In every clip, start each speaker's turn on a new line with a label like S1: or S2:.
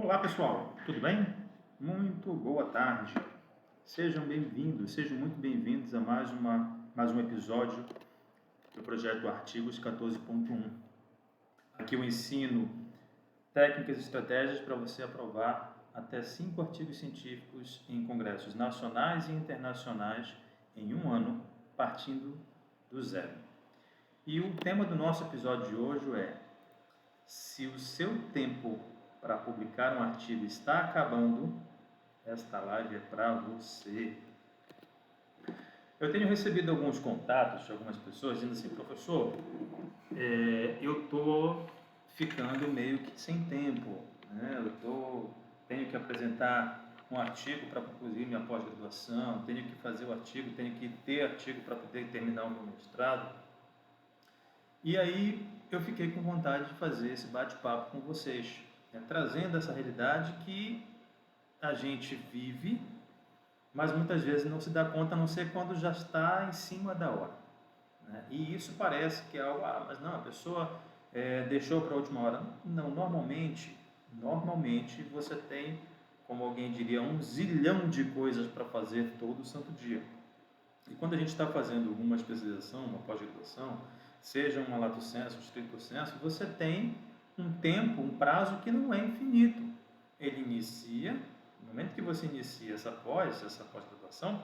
S1: Olá pessoal, tudo bem? Muito boa tarde. Sejam bem-vindos, sejam muito bem-vindos a mais um episódio do projeto Artigos 14.1. Aqui eu ensino técnicas e estratégias para você aprovar até 5 artigos científicos em congressos nacionais e internacionais em um ano, partindo do zero. E o tema do nosso episódio de hoje é: se o seu tempo para publicar um artigo está acabando, esta live é para você. Eu tenho recebido alguns contatos de algumas pessoas dizendo assim: professor, eu estou ficando meio que sem tempo, né? Tenho que apresentar um artigo para concluir minha pós-graduação, tenho que fazer o artigo, tenho que ter artigo para poder terminar o meu mestrado. E aí eu fiquei com vontade de fazer esse bate-papo com vocês, né? Trazendo essa realidade que a gente vive, mas muitas vezes não se dá conta, a não ser quando já está em cima da hora, né? E isso parece que é algo, mas não, a pessoa deixou para a última hora. Não, normalmente você tem, como alguém diria, um zilhão de coisas para fazer todo santo dia. E quando a gente está fazendo uma especialização, uma pós-graduação, seja uma lato sensu, um stricto sensu, você tem um tempo, um prazo que não é infinito. Ele inicia, no momento que você inicia essa pós-graduação,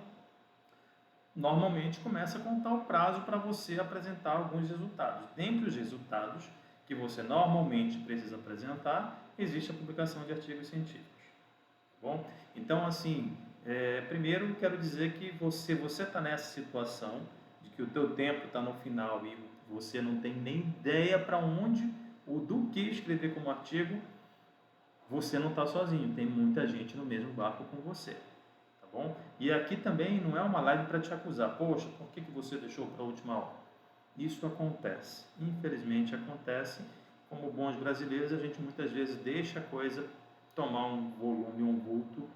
S1: normalmente começa a contar o prazo para você apresentar alguns resultados. Dentre os resultados que você normalmente precisa apresentar, existe a publicação de artigos científicos. Tá bom? Então, assim, primeiro quero dizer que você está nessa situação de que o teu tempo está no final e você não tem nem ideia para onde ou do que escrever como artigo, você não está sozinho, tem muita gente no mesmo barco com você, tá bom? E aqui também não é uma live para te acusar, poxa, por que você deixou para a última hora? Isso acontece, infelizmente acontece. Como bons brasileiros, a gente muitas vezes deixa a coisa tomar um volume, um vulto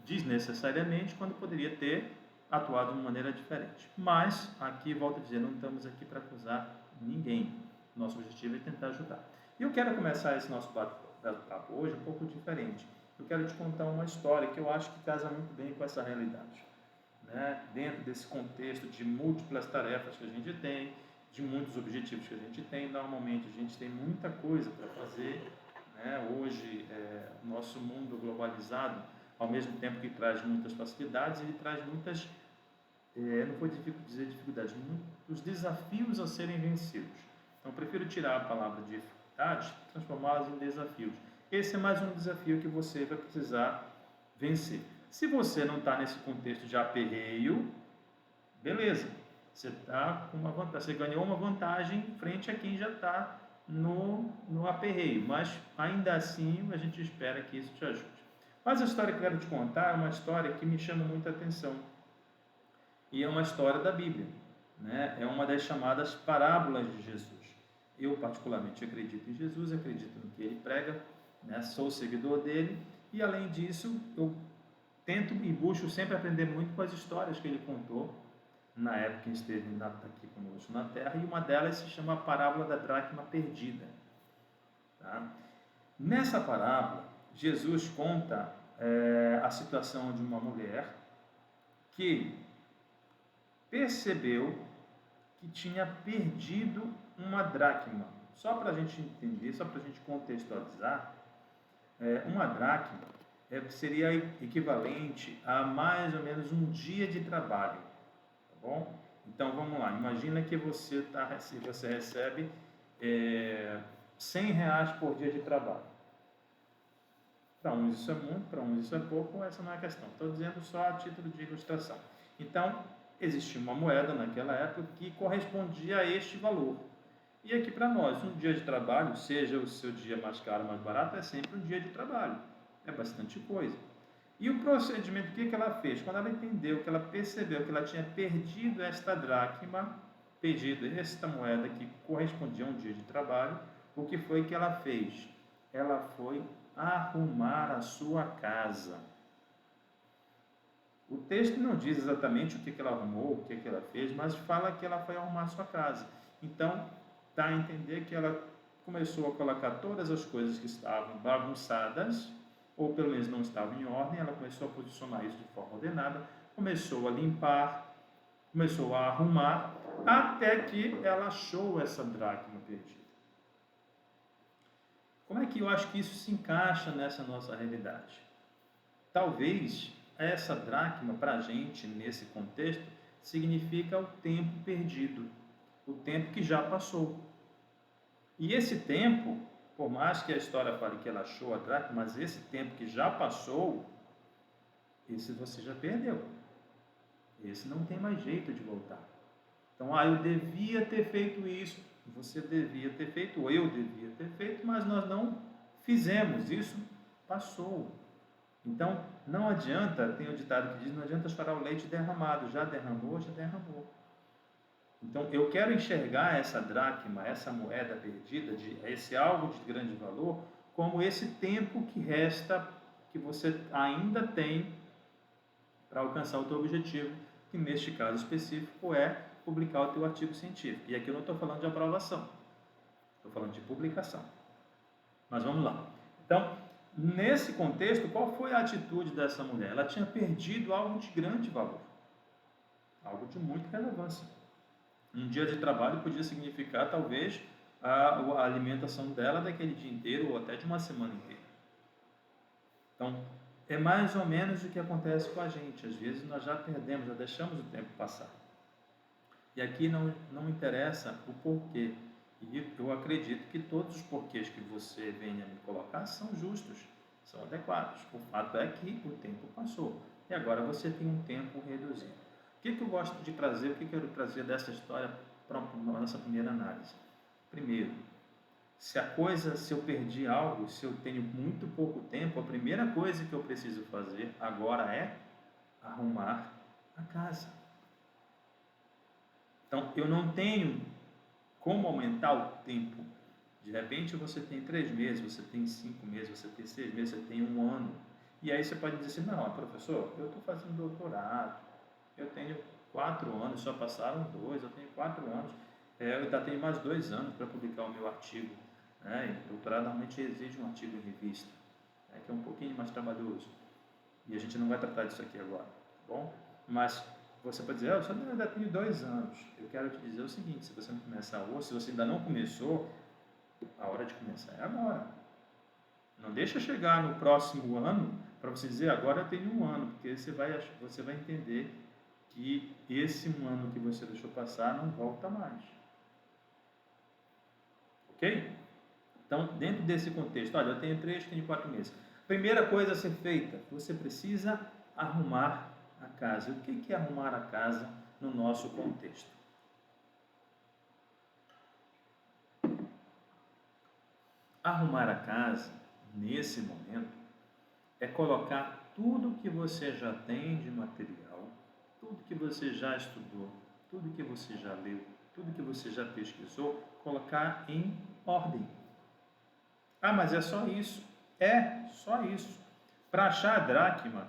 S1: desnecessariamente, quando poderia ter atuado de uma maneira diferente. Mas, aqui, volto a dizer, não estamos aqui para acusar ninguém. Nosso objetivo é tentar ajudar. E eu quero começar esse nosso bate-papo hoje um pouco diferente. Eu quero te contar uma história que eu acho que casa muito bem com essa realidade, né? Dentro desse contexto de múltiplas tarefas que a gente tem, de muitos objetivos que a gente tem, normalmente a gente tem muita coisa para fazer, né? Hoje, o nosso mundo globalizado, ao mesmo tempo que traz muitas facilidades, ele traz muitas, não vou dizer dificuldades, muitos desafios a serem vencidos. Então, eu prefiro tirar a palavra dificuldades e transformá-las em desafios. Esse é mais um desafio que você vai precisar vencer. Se você não está nesse contexto de aperreio, beleza, você está com uma vantagem, você ganhou uma vantagem frente a quem já está no aperreio, mas ainda assim a gente espera que isso te ajude. Mas a história que eu quero te contar é uma história que me chama muita atenção, e é uma história da Bíblia, né? É uma das chamadas parábolas de Jesus. Eu particularmente acredito em Jesus, acredito no que ele prega, né? Sou seguidor dele, e além disso eu tento e busco sempre aprender muito com as histórias que ele contou na época que esteve aqui conosco na Terra, e uma delas se chama a parábola da dracma perdida. Tá? Nessa parábola, Jesus conta a situação de uma mulher que percebeu que tinha perdido uma dracma. Só para a gente entender, só para a gente contextualizar, uma dracma seria equivalente a mais ou menos um dia de trabalho, tá bom? Então vamos lá, imagina que você recebe R$100 por dia de trabalho. Para uns isso é muito, para uns isso é pouco, essa não é a questão. Estou dizendo só a título de ilustração. Então, existia uma moeda naquela época que correspondia a este valor. E aqui para nós, um dia de trabalho, seja o seu dia mais caro ou mais barato, é sempre um dia de trabalho. É bastante coisa. E o procedimento, o que ela fez? Quando ela entendeu, que ela percebeu que ela tinha perdido esta dracma, perdido esta moeda que correspondia a um dia de trabalho, o que foi que ela fez? Ela foi arrumar a sua casa. O texto não diz exatamente o que ela arrumou, o que ela fez, mas fala que ela foi arrumar a sua casa. Então, dá a entender que ela começou a colocar todas as coisas que estavam bagunçadas, ou pelo menos não estavam em ordem, ela começou a posicionar isso de forma ordenada, começou a limpar, começou a arrumar, até que ela achou essa dracma perdida. Como é que eu acho que isso se encaixa nessa nossa realidade? Talvez essa dracma, para a gente, nesse contexto, significa o tempo perdido, o tempo que já passou. E esse tempo, por mais que a história fale que ela achou a dracma, mas esse tempo que já passou, esse você já perdeu. Esse não tem mais jeito de voltar. Então, eu devia ter feito isso, você devia ter feito, ou eu devia ter feito, mas nós não fizemos, isso passou. Então, não adianta, tem um ditado que diz, não adianta chorar o leite derramado, já derramou, já derramou. Então, eu quero enxergar essa dracma, essa moeda perdida, esse algo de grande valor, como esse tempo que resta, que você ainda tem para alcançar o teu objetivo, que neste caso específico é publicar o teu artigo científico. E aqui eu não estou falando de aprovação, estou falando de publicação. Mas vamos lá. Então, nesse contexto, qual foi a atitude dessa mulher? Ela tinha perdido algo de grande valor, algo de muita relevância. Um dia de trabalho podia significar, talvez, a alimentação dela daquele dia inteiro ou até de uma semana inteira. Então, é mais ou menos o que acontece com a gente. Às vezes nós já perdemos, já deixamos o tempo passar. E aqui não interessa o porquê. E eu acredito que todos os porquês que você venha me colocar são justos, são adequados. O fato é que o tempo passou e agora você tem um tempo reduzido. O que eu gosto de trazer, o que eu quero trazer dessa história para a nossa primeira análise? Primeiro, se eu perdi algo, se eu tenho muito pouco tempo, a primeira coisa que eu preciso fazer agora é arrumar a casa. Então, eu não tenho como aumentar o tempo. De repente, você tem 3 meses, você tem 5 meses, você tem 6 meses, você tem 1 ano. E aí você pode dizer assim, não, professor, eu estou fazendo doutorado, eu tenho 4 anos, só passaram 2, eu tenho 4 anos, eu ainda tenho mais 2 anos para publicar o meu artigo. E doutorado normalmente exige um artigo em revista, que é um pouquinho mais trabalhoso. E a gente não vai tratar disso aqui agora, tá bom? Mas você pode dizer, eu só ainda tenho 2 anos. Eu quero te dizer o seguinte, se você não começar hoje, se você ainda não começou, a hora de começar é agora. Não deixa chegar no próximo ano para você dizer, agora eu tenho 1 ano, porque você vai entender que esse 1 ano que você deixou passar não volta mais. Ok? Então, dentro desse contexto, olha, eu tenho 3, tenho 4 meses. Primeira coisa a ser feita, você precisa arrumar a casa. O que é arrumar a casa no nosso contexto? Arrumar a casa, nesse momento, é colocar tudo que você já tem de material, tudo que você já estudou, tudo que você já leu, tudo que você já pesquisou, colocar em ordem. Mas é só isso? É, só isso. Para achar a dracma,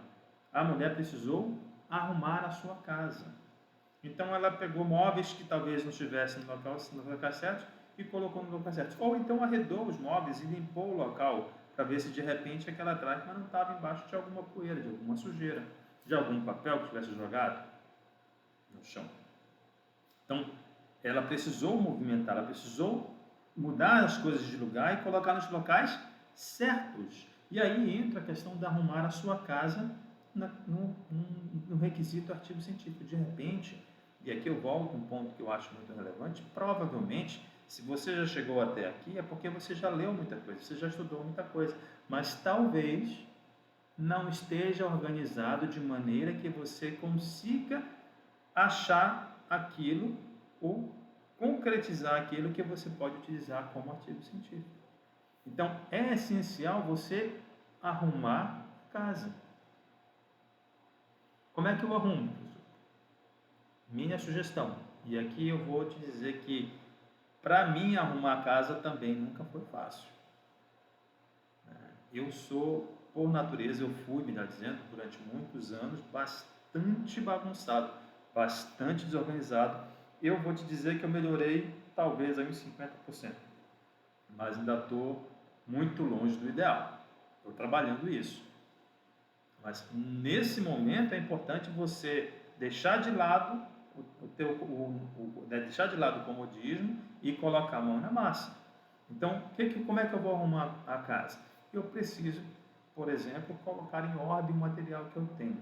S1: a mulher precisou arrumar a sua casa. Então ela pegou móveis que talvez não estivessem no local certo e colocou no local certo. Ou então arredou os móveis e limpou o local para ver se de repente aquela dracma não estava embaixo de alguma poeira, de alguma sujeira, de algum papel que tivesse jogado no chão. Então ela precisou movimentar, ela precisou mudar as coisas de lugar e colocar nos locais certos. E aí entra a questão de arrumar a sua casa no requisito artigo científico. De repente, e aqui eu volto a um ponto que eu acho muito relevante, provavelmente, se você já chegou até aqui, é porque você já leu muita coisa, você já estudou muita coisa, mas talvez não esteja organizado de maneira que você consiga achar aquilo ou concretizar aquilo que você pode utilizar como artigo científico. Então, é essencial você arrumar a casa. Como é que eu arrumo? Minha sugestão. E aqui eu vou te dizer que, para mim, arrumar a casa também nunca foi fácil. Eu sou, por natureza, eu fui, melhor dizendo, durante muitos anos, bastante bagunçado, bastante desorganizado. Eu vou te dizer que eu melhorei talvez aí uns 50%. mas ainda estou muito longe do ideal. Estou trabalhando isso. Mas nesse momento é importante você deixar de lado deixar de lado o comodismo e colocar a mão na massa. Então, como é que eu vou arrumar a casa? Eu preciso, por exemplo, colocar em ordem o material que eu tenho.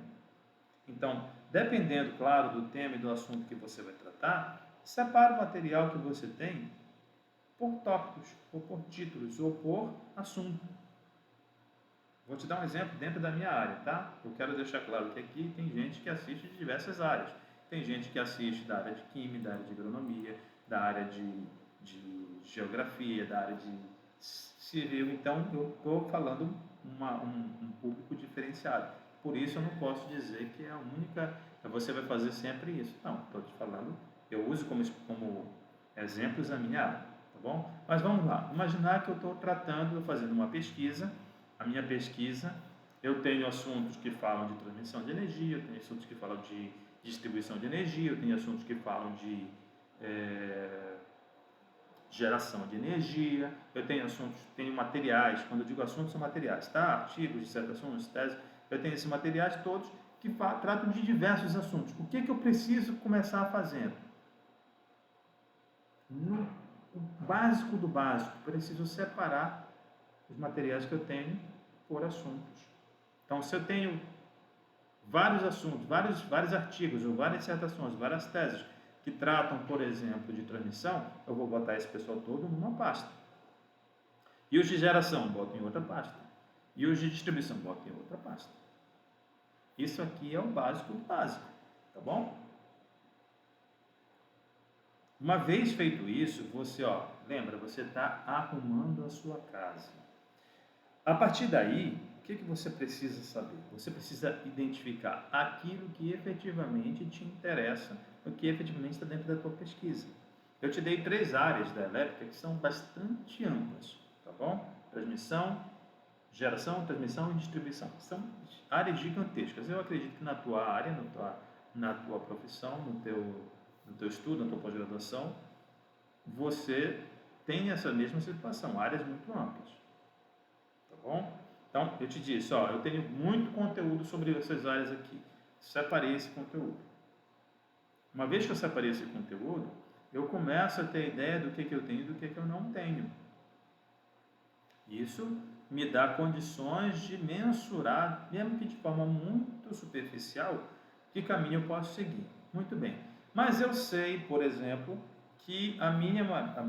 S1: Então, dependendo, claro, do tema e do assunto que você vai tratar, separe o material que você tem por tópicos, ou por títulos, ou por assunto. Vou te dar um exemplo dentro da minha área, tá? Eu quero deixar claro que aqui tem gente que assiste de diversas áreas. Tem gente que assiste da área de química, da área de agronomia, da área de geografia, da área de civil. Então, eu estou falando um público diferenciado. Por isso, eu não posso dizer que é a única... Você vai fazer sempre isso. Não, estou te falando... Eu uso como exemplos a minha área, tá bom? Mas vamos lá. Imaginar que eu estou fazendo uma pesquisa. A minha pesquisa, eu tenho assuntos que falam de transmissão de energia, eu tenho assuntos que falam de distribuição de energia, eu tenho assuntos que falam de geração de energia, eu tenho materiais, quando eu digo assuntos são materiais, tá? Artigos, dissertações, teses, eu tenho esses materiais todos que tratam de diversos assuntos. O que eu preciso começar fazendo? No básico do básico, preciso separar os materiais que eu tenho por assuntos. Então, se eu tenho vários assuntos, vários artigos, ou várias dissertações, várias teses que tratam, por exemplo, de transmissão, eu vou botar esse pessoal todo numa pasta. E os de geração, boto em outra pasta. E os de distribuição, boto em outra pasta. Isso aqui é o básico do básico, tá bom? Uma vez feito isso, você, lembra, você está arrumando a sua casa. A partir daí, o que você precisa saber? Você precisa identificar aquilo que efetivamente te interessa, o que efetivamente está dentro da tua pesquisa. Eu te dei 3 áreas da elétrica que são bastante amplas, tá bom? Transmissão, geração, transmissão e distribuição. São áreas gigantescas. Eu acredito que na tua área, na tua profissão, no teu estudo, na tua pós-graduação, você tem essa mesma situação, áreas muito amplas. Tá bom? Então, eu te disse, eu tenho muito conteúdo sobre essas áreas aqui. Separei esse conteúdo. Uma vez que eu separei esse conteúdo, eu começo a ter ideia do que eu tenho e do que eu não tenho. Isso me dá condições de mensurar, mesmo que de forma muito superficial, que caminho eu posso seguir. Muito bem. Mas eu sei, por exemplo, que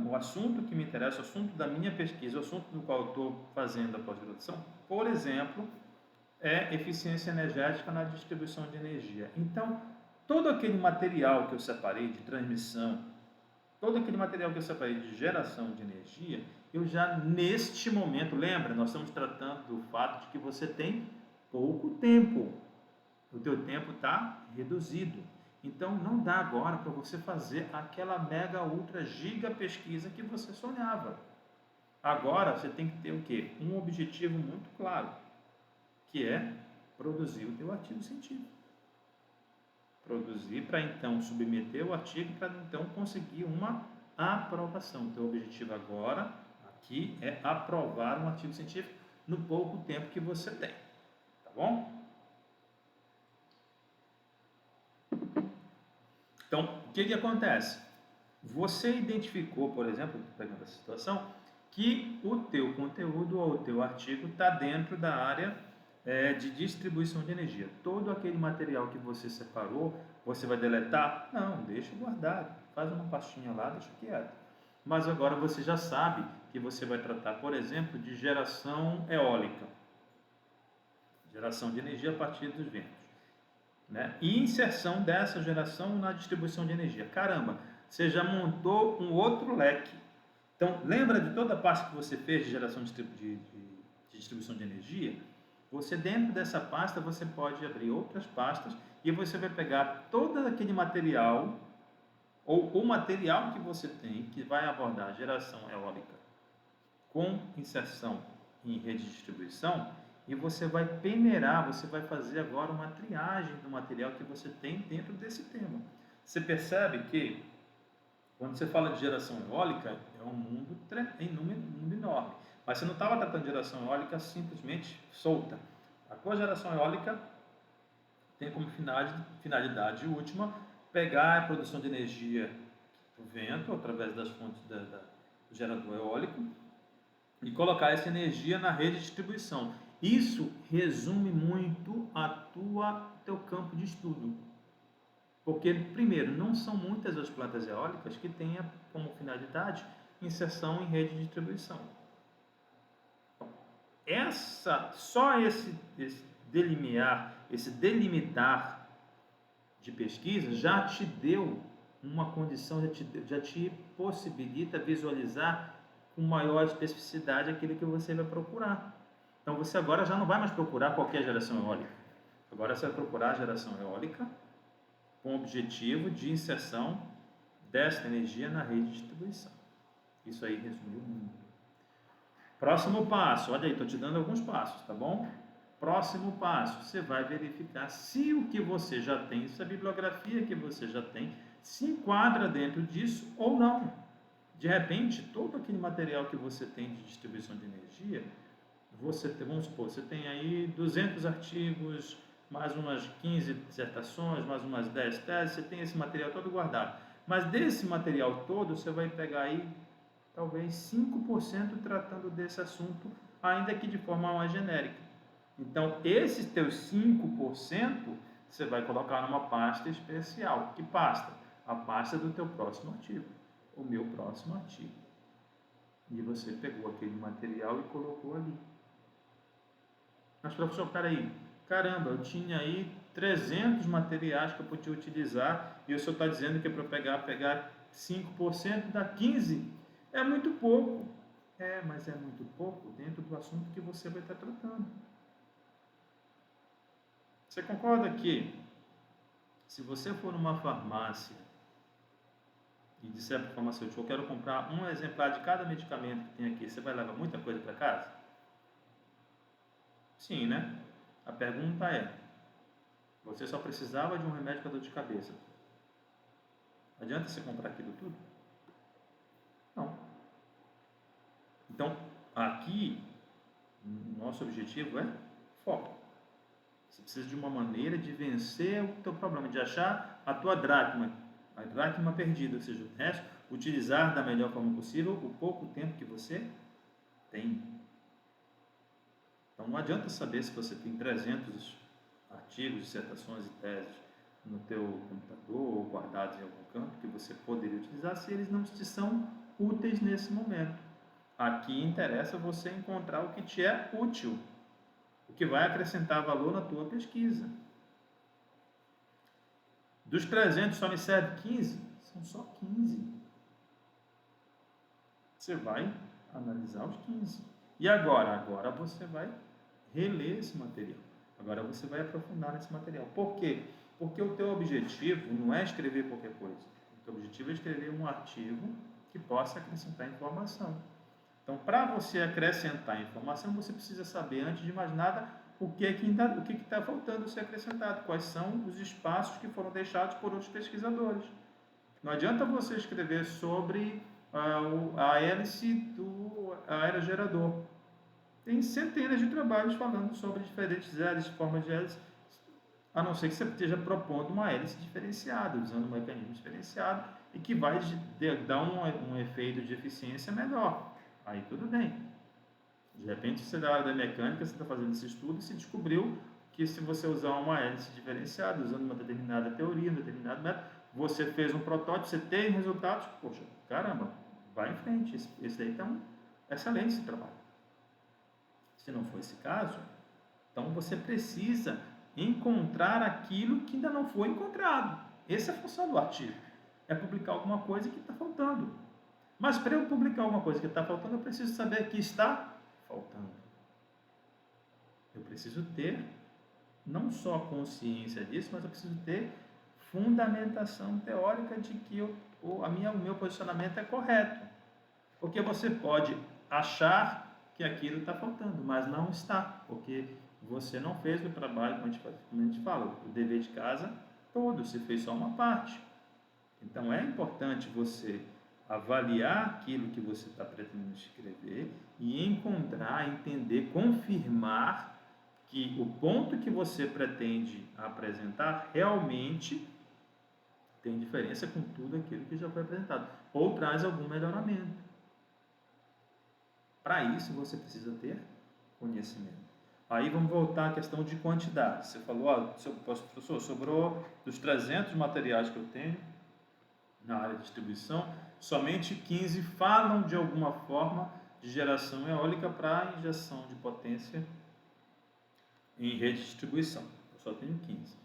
S1: o assunto que me interessa, o assunto da minha pesquisa, o assunto do qual eu estou fazendo a pós-graduação, por exemplo, é eficiência energética na distribuição de energia. Então, todo aquele material que eu separei de transmissão, todo aquele material que eu separei de geração de energia, eu já neste momento, lembra, nós estamos tratando do fato de que você tem pouco tempo. O teu tempo está reduzido. Então, não dá agora para você fazer aquela mega, ultra, giga pesquisa que você sonhava. Agora, você tem que ter o quê? Um objetivo muito claro, que é produzir o teu artigo científico. Produzir para, então, submeter o artigo para, então, conseguir uma aprovação. O teu objetivo agora, aqui, é aprovar um artigo científico no pouco tempo que você tem. Tá bom? Então, o que acontece? Você identificou, por exemplo, pegando essa situação, que o teu conteúdo ou o teu artigo está dentro da área de distribuição de energia. Todo aquele material que você separou, você vai deletar? Não, deixa guardado. Faz uma pastinha lá, deixa quieto. Mas agora você já sabe que você vai tratar, por exemplo, de geração eólica. Geração de energia a partir dos ventos. Né? E inserção dessa geração na distribuição de energia. Caramba, você já montou um outro leque. Então, lembra de toda a parte que você fez de geração de distribuição de energia? Você, dentro dessa pasta, você pode abrir outras pastas e você vai pegar todo aquele material, ou o material que você tem, que vai abordar a geração eólica com inserção em rede de distribuição, e você vai peneirar, você vai fazer agora uma triagem do material que você tem dentro desse tema. Você percebe que, quando você fala de geração eólica, é É um mundo enorme. Mas você não estava tratando de geração eólica simplesmente solta. A cogeração eólica tem como finalidade última pegar a produção de energia do vento, através das fontes do gerador eólico, e colocar essa energia na rede de distribuição. Isso resume muito teu campo de estudo. Porque, primeiro, não são muitas as plantas eólicas que tenham como finalidade inserção em rede de distribuição. Só esse delimitar de pesquisa já te deu uma condição, já te possibilita visualizar com maior especificidade aquilo que você vai procurar. Então você agora já não vai mais procurar qualquer geração eólica. Agora você vai procurar a geração eólica com o objetivo de inserção desta energia na rede de distribuição. Isso aí resumiu muito. Próximo passo, olha aí, estou te dando alguns passos, tá bom? Próximo passo, você vai verificar se o que você já tem, se a bibliografia que você já tem, se enquadra dentro disso ou não. De repente, todo aquele material que você tem de distribuição de energia, vamos supor, você tem aí 200 artigos, mais umas 15 dissertações, mais umas 10 teses, você tem esse material todo guardado. Mas desse material todo, você vai pegar aí talvez 5% tratando desse assunto, ainda que de forma mais genérica. Então, esses teus 5% você vai colocar numa pasta especial. Que pasta? A pasta do teu próximo artigo, o meu próximo artigo. E você pegou aquele material e colocou ali. Mas, professor, peraí, caramba, eu tinha aí 300 materiais que eu podia utilizar e o senhor está dizendo que é para pegar 5% dá 15%. É muito pouco. Mas é muito pouco dentro do assunto que você vai estar tratando. Você concorda que se você for numa farmácia e disser para o farmacêutico, eu quero comprar um exemplar de cada medicamento que tem aqui, você vai levar muita coisa para casa? Sim, né? A pergunta é, você só precisava de um remédio para dor de cabeça. Adianta você comprar aquilo tudo? Não. Então, aqui, nosso objetivo é foco. Você precisa de uma maneira de vencer o teu problema, de achar a tua dracma, a dracma perdida, ou seja, o resto, utilizar da melhor forma possível o pouco tempo que você tem. Então, não adianta saber se você tem 300 artigos, dissertações e teses no teu computador ou guardados em algum campo que você poderia utilizar se eles não te são úteis nesse momento. Aqui interessa você encontrar o que te é útil, o que vai acrescentar valor na tua pesquisa. Dos 300 só me serve 15? São só 15. Você vai analisar os 15. E agora? Agora você vai reler esse material. Agora você vai aprofundar nesse material. Por quê? Porque o teu objetivo não é escrever qualquer coisa. O teu objetivo é escrever um artigo que possa acrescentar informação. Então, para você acrescentar informação, você precisa saber, antes de mais nada, o que está faltando ser acrescentado, quais são os espaços que foram deixados por outros pesquisadores. Não adianta você escrever sobre a hélice do aerogerador. Tem centenas de trabalhos falando sobre diferentes hélices, formas de hélice, a não ser que você esteja propondo uma hélice diferenciada, usando um mecanismo diferenciado e que vai dar um efeito de eficiência melhor. Aí tudo bem. De repente, você da área da mecânica, você está fazendo esse estudo e se descobriu que se você usar uma hélice diferenciada, usando uma determinada teoria, um determinado método, você fez um protótipo, você tem resultados, poxa, caramba, vai em frente. Esse daí está excelente esse trabalho. Se não for esse caso, então você precisa encontrar aquilo que ainda não foi encontrado. Essa é a função do artigo. É publicar alguma coisa que está faltando. Mas para eu publicar alguma coisa que está faltando, eu preciso saber que está faltando. Eu preciso ter não só consciência disso, mas eu preciso ter fundamentação teórica de que o meu posicionamento é correto. Porque você pode achar que aquilo está faltando, mas não está, porque você não fez o trabalho, como a gente fala, o dever de casa todo, você fez só uma parte. Então é importante você avaliar aquilo que você está pretendendo escrever e encontrar, entender, confirmar que o ponto que você pretende apresentar realmente tem diferença com tudo aquilo que já foi apresentado, ou traz algum melhoramento. Para isso, você precisa ter conhecimento. Aí vamos voltar à questão de quantidade. Você falou, professor, sobrou dos 300 materiais que eu tenho na área de distribuição, somente 15 falam de alguma forma de geração eólica para injeção de potência em rede de distribuição. Eu só tenho 15.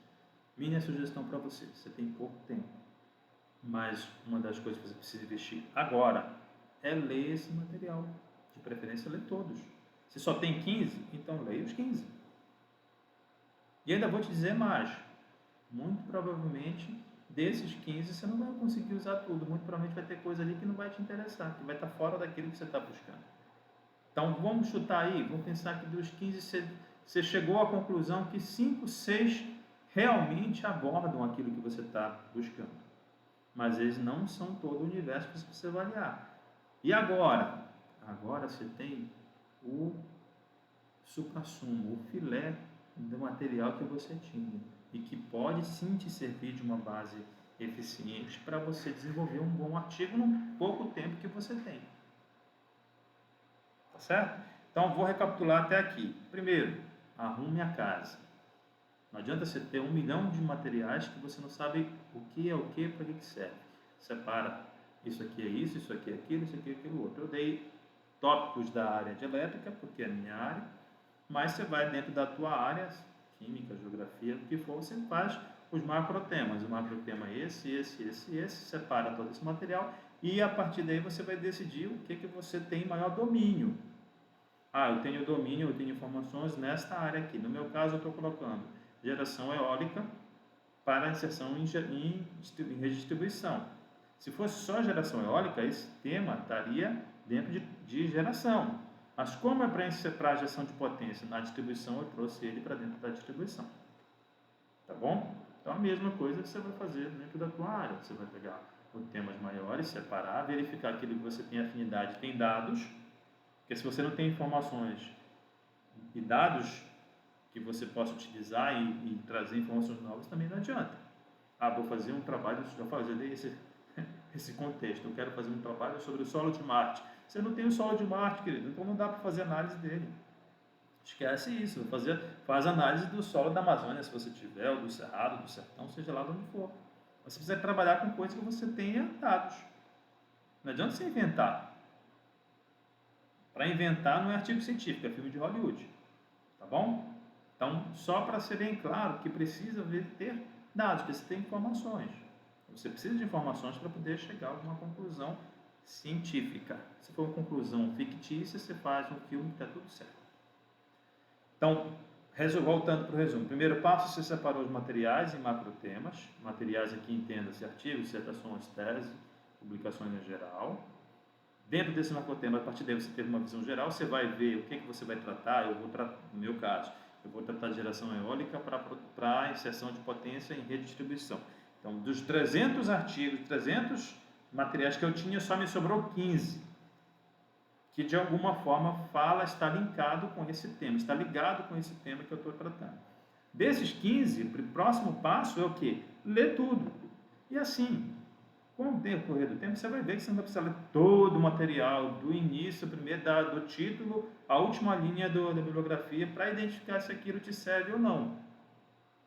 S1: Minha sugestão para você, você tem pouco tempo, mas uma das coisas que você precisa investir agora é ler esse material. De preferência, ler todos. Se só tem 15, então leia os 15. E ainda vou te dizer mais. Muito provavelmente, desses 15, você não vai conseguir usar tudo. Muito provavelmente vai ter coisa ali que não vai te interessar, que vai estar fora daquilo que você está buscando. Então, vamos chutar aí. Vamos pensar que dos 15, você chegou à conclusão que 5, 6 realmente abordam aquilo que você está buscando. Mas eles não são todo o universo que você precisa avaliar. E agora? Agora você tem o suprassumo, o filé do material que você tinha e que pode sim te servir de uma base eficiente para você desenvolver um bom artigo no pouco tempo que você tem. Tá certo? Então, vou recapitular até aqui. Primeiro, arrume a casa. Não adianta você ter 1 milhão de materiais que você não sabe o que é o que, para que serve. Separa, isso aqui é isso aqui é aquilo, isso aqui é aquilo outro. Eu dei tópicos da área de elétrica, porque é a minha área, mas você vai dentro da tua área, química, geografia, o que for, você faz os macrotemas. O macrotema é esse, separa todo esse material e a partir daí você vai decidir o que você tem maior domínio. Eu tenho domínio, eu tenho informações nesta área aqui. No meu caso, eu estou colocando geração eólica para inserção em redistribuição. Se fosse só geração eólica, esse tema estaria dentro de geração. Mas como é para a gestão de potência na distribuição, eu trouxe ele para dentro da distribuição. Tá bom? Então, a mesma coisa que você vai fazer dentro da tua área. Você vai pegar os temas maiores, separar, verificar aquilo que você tem afinidade, tem dados, porque se você não tem informações e dados que você possa utilizar e trazer informações novas, também não adianta. Vou fazer um trabalho, já falei esse contexto, eu quero fazer um trabalho sobre o solo de Marte. Você não tem o solo de Marte, querido, então não dá para fazer análise dele. Esquece isso, faz análise do solo da Amazônia, se você tiver, ou do Cerrado, do Sertão, seja lá de onde for. Você precisa trabalhar com coisas que você tenha dados. Não adianta você inventar. Para inventar não é artigo científico, é filme de Hollywood. Tá bom? Então, só para ser bem claro que precisa ter dados, precisa ter informações. Você precisa de informações para poder chegar a uma conclusão científica. Se for uma conclusão fictícia, você faz um filme que está tudo certo. Então, voltando para o resumo. Primeiro passo, você separou os materiais em macrotemas. Materiais aqui entenda-se artigos, dissertações, teses, publicações em geral. Dentro desse macrotema, a partir daí você teve uma visão geral, você vai ver o que você vai tratar. Eu vou tratar, no meu caso, eu vou tratar de geração eólica para inserção de potência em rede de distribuição. Então, dos 300 artigos, 300 materiais que eu tinha, só me sobrou 15, que de alguma forma está linkado com esse tema, está ligado com esse tema que eu estou tratando. Desses 15, o próximo passo é o quê? Ler tudo. E assim, com o decorrer do tempo, você vai ver que você não vai precisar ler todo o material, do início, primeiro do título, a última linha da bibliografia, para identificar se aquilo te serve ou não.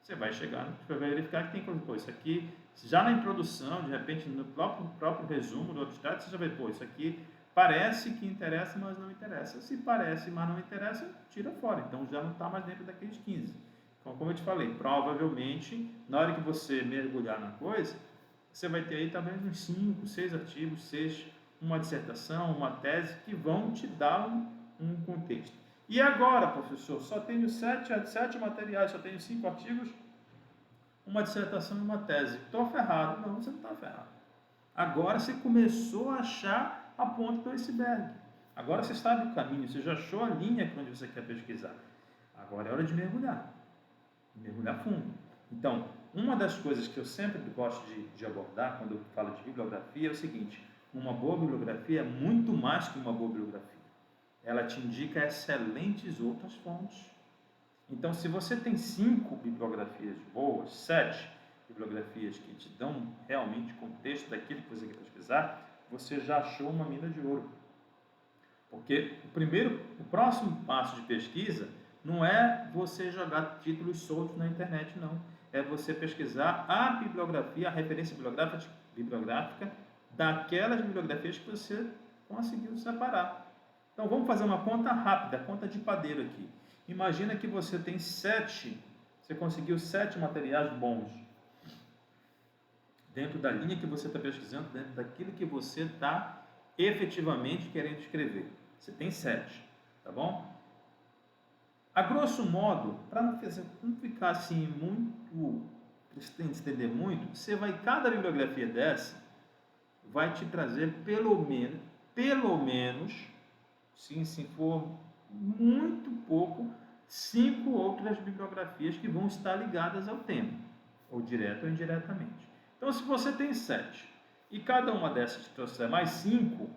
S1: Você vai chegar, vai verificar que tem coisa, isso aqui, já na introdução, de repente, no próprio resumo do abstrato, você já vê, isso aqui parece que interessa, mas não interessa. Se parece, mas não interessa, tira fora. Então, já não está mais dentro daqueles 15. Então, como eu te falei, provavelmente, na hora que você mergulhar na coisa, você vai ter aí talvez uns 5, 6 artigos, uma dissertação, uma tese, que vão te dar um contexto. E agora, professor, só tenho 7 materiais, só tenho 5 artigos, uma dissertação e uma tese. Estou ferrado. Não, você não está ferrado. Agora você começou a achar a ponta do iceberg. Agora você sabe o caminho, você já achou a linha para onde você quer pesquisar. Agora é hora de mergulhar. Mergulhar fundo. Então, uma das coisas que eu sempre gosto de abordar quando eu falo de bibliografia é o seguinte: Uma boa bibliografia é muito mais que uma boa bibliografia. Ela te indica excelentes outras fontes. Então, se você tem 5 bibliografias boas, 7 bibliografias que te dão realmente contexto daquilo que você quer pesquisar, você já achou uma mina de ouro. Porque o próximo passo de pesquisa não é você jogar títulos soltos na internet, não. É você pesquisar a bibliografia, a referência bibliográfica daquelas bibliografias que você conseguiu separar. Então, vamos fazer uma conta rápida, conta de padeiro aqui. Imagina que você tem 7, você conseguiu 7 materiais bons dentro da linha que você está pesquisando, dentro daquilo que você está efetivamente querendo escrever. Você tem 7, tá bom? A grosso modo, para não ficar assim muito, estender muito, você vai, cada bibliografia dessa vai te trazer pelo menos, se for muito pouco, 5 outras bibliografias que vão estar ligadas ao tema, ou direto ou indiretamente. Então, se você tem 7 e cada uma dessas te trouxer mais 5,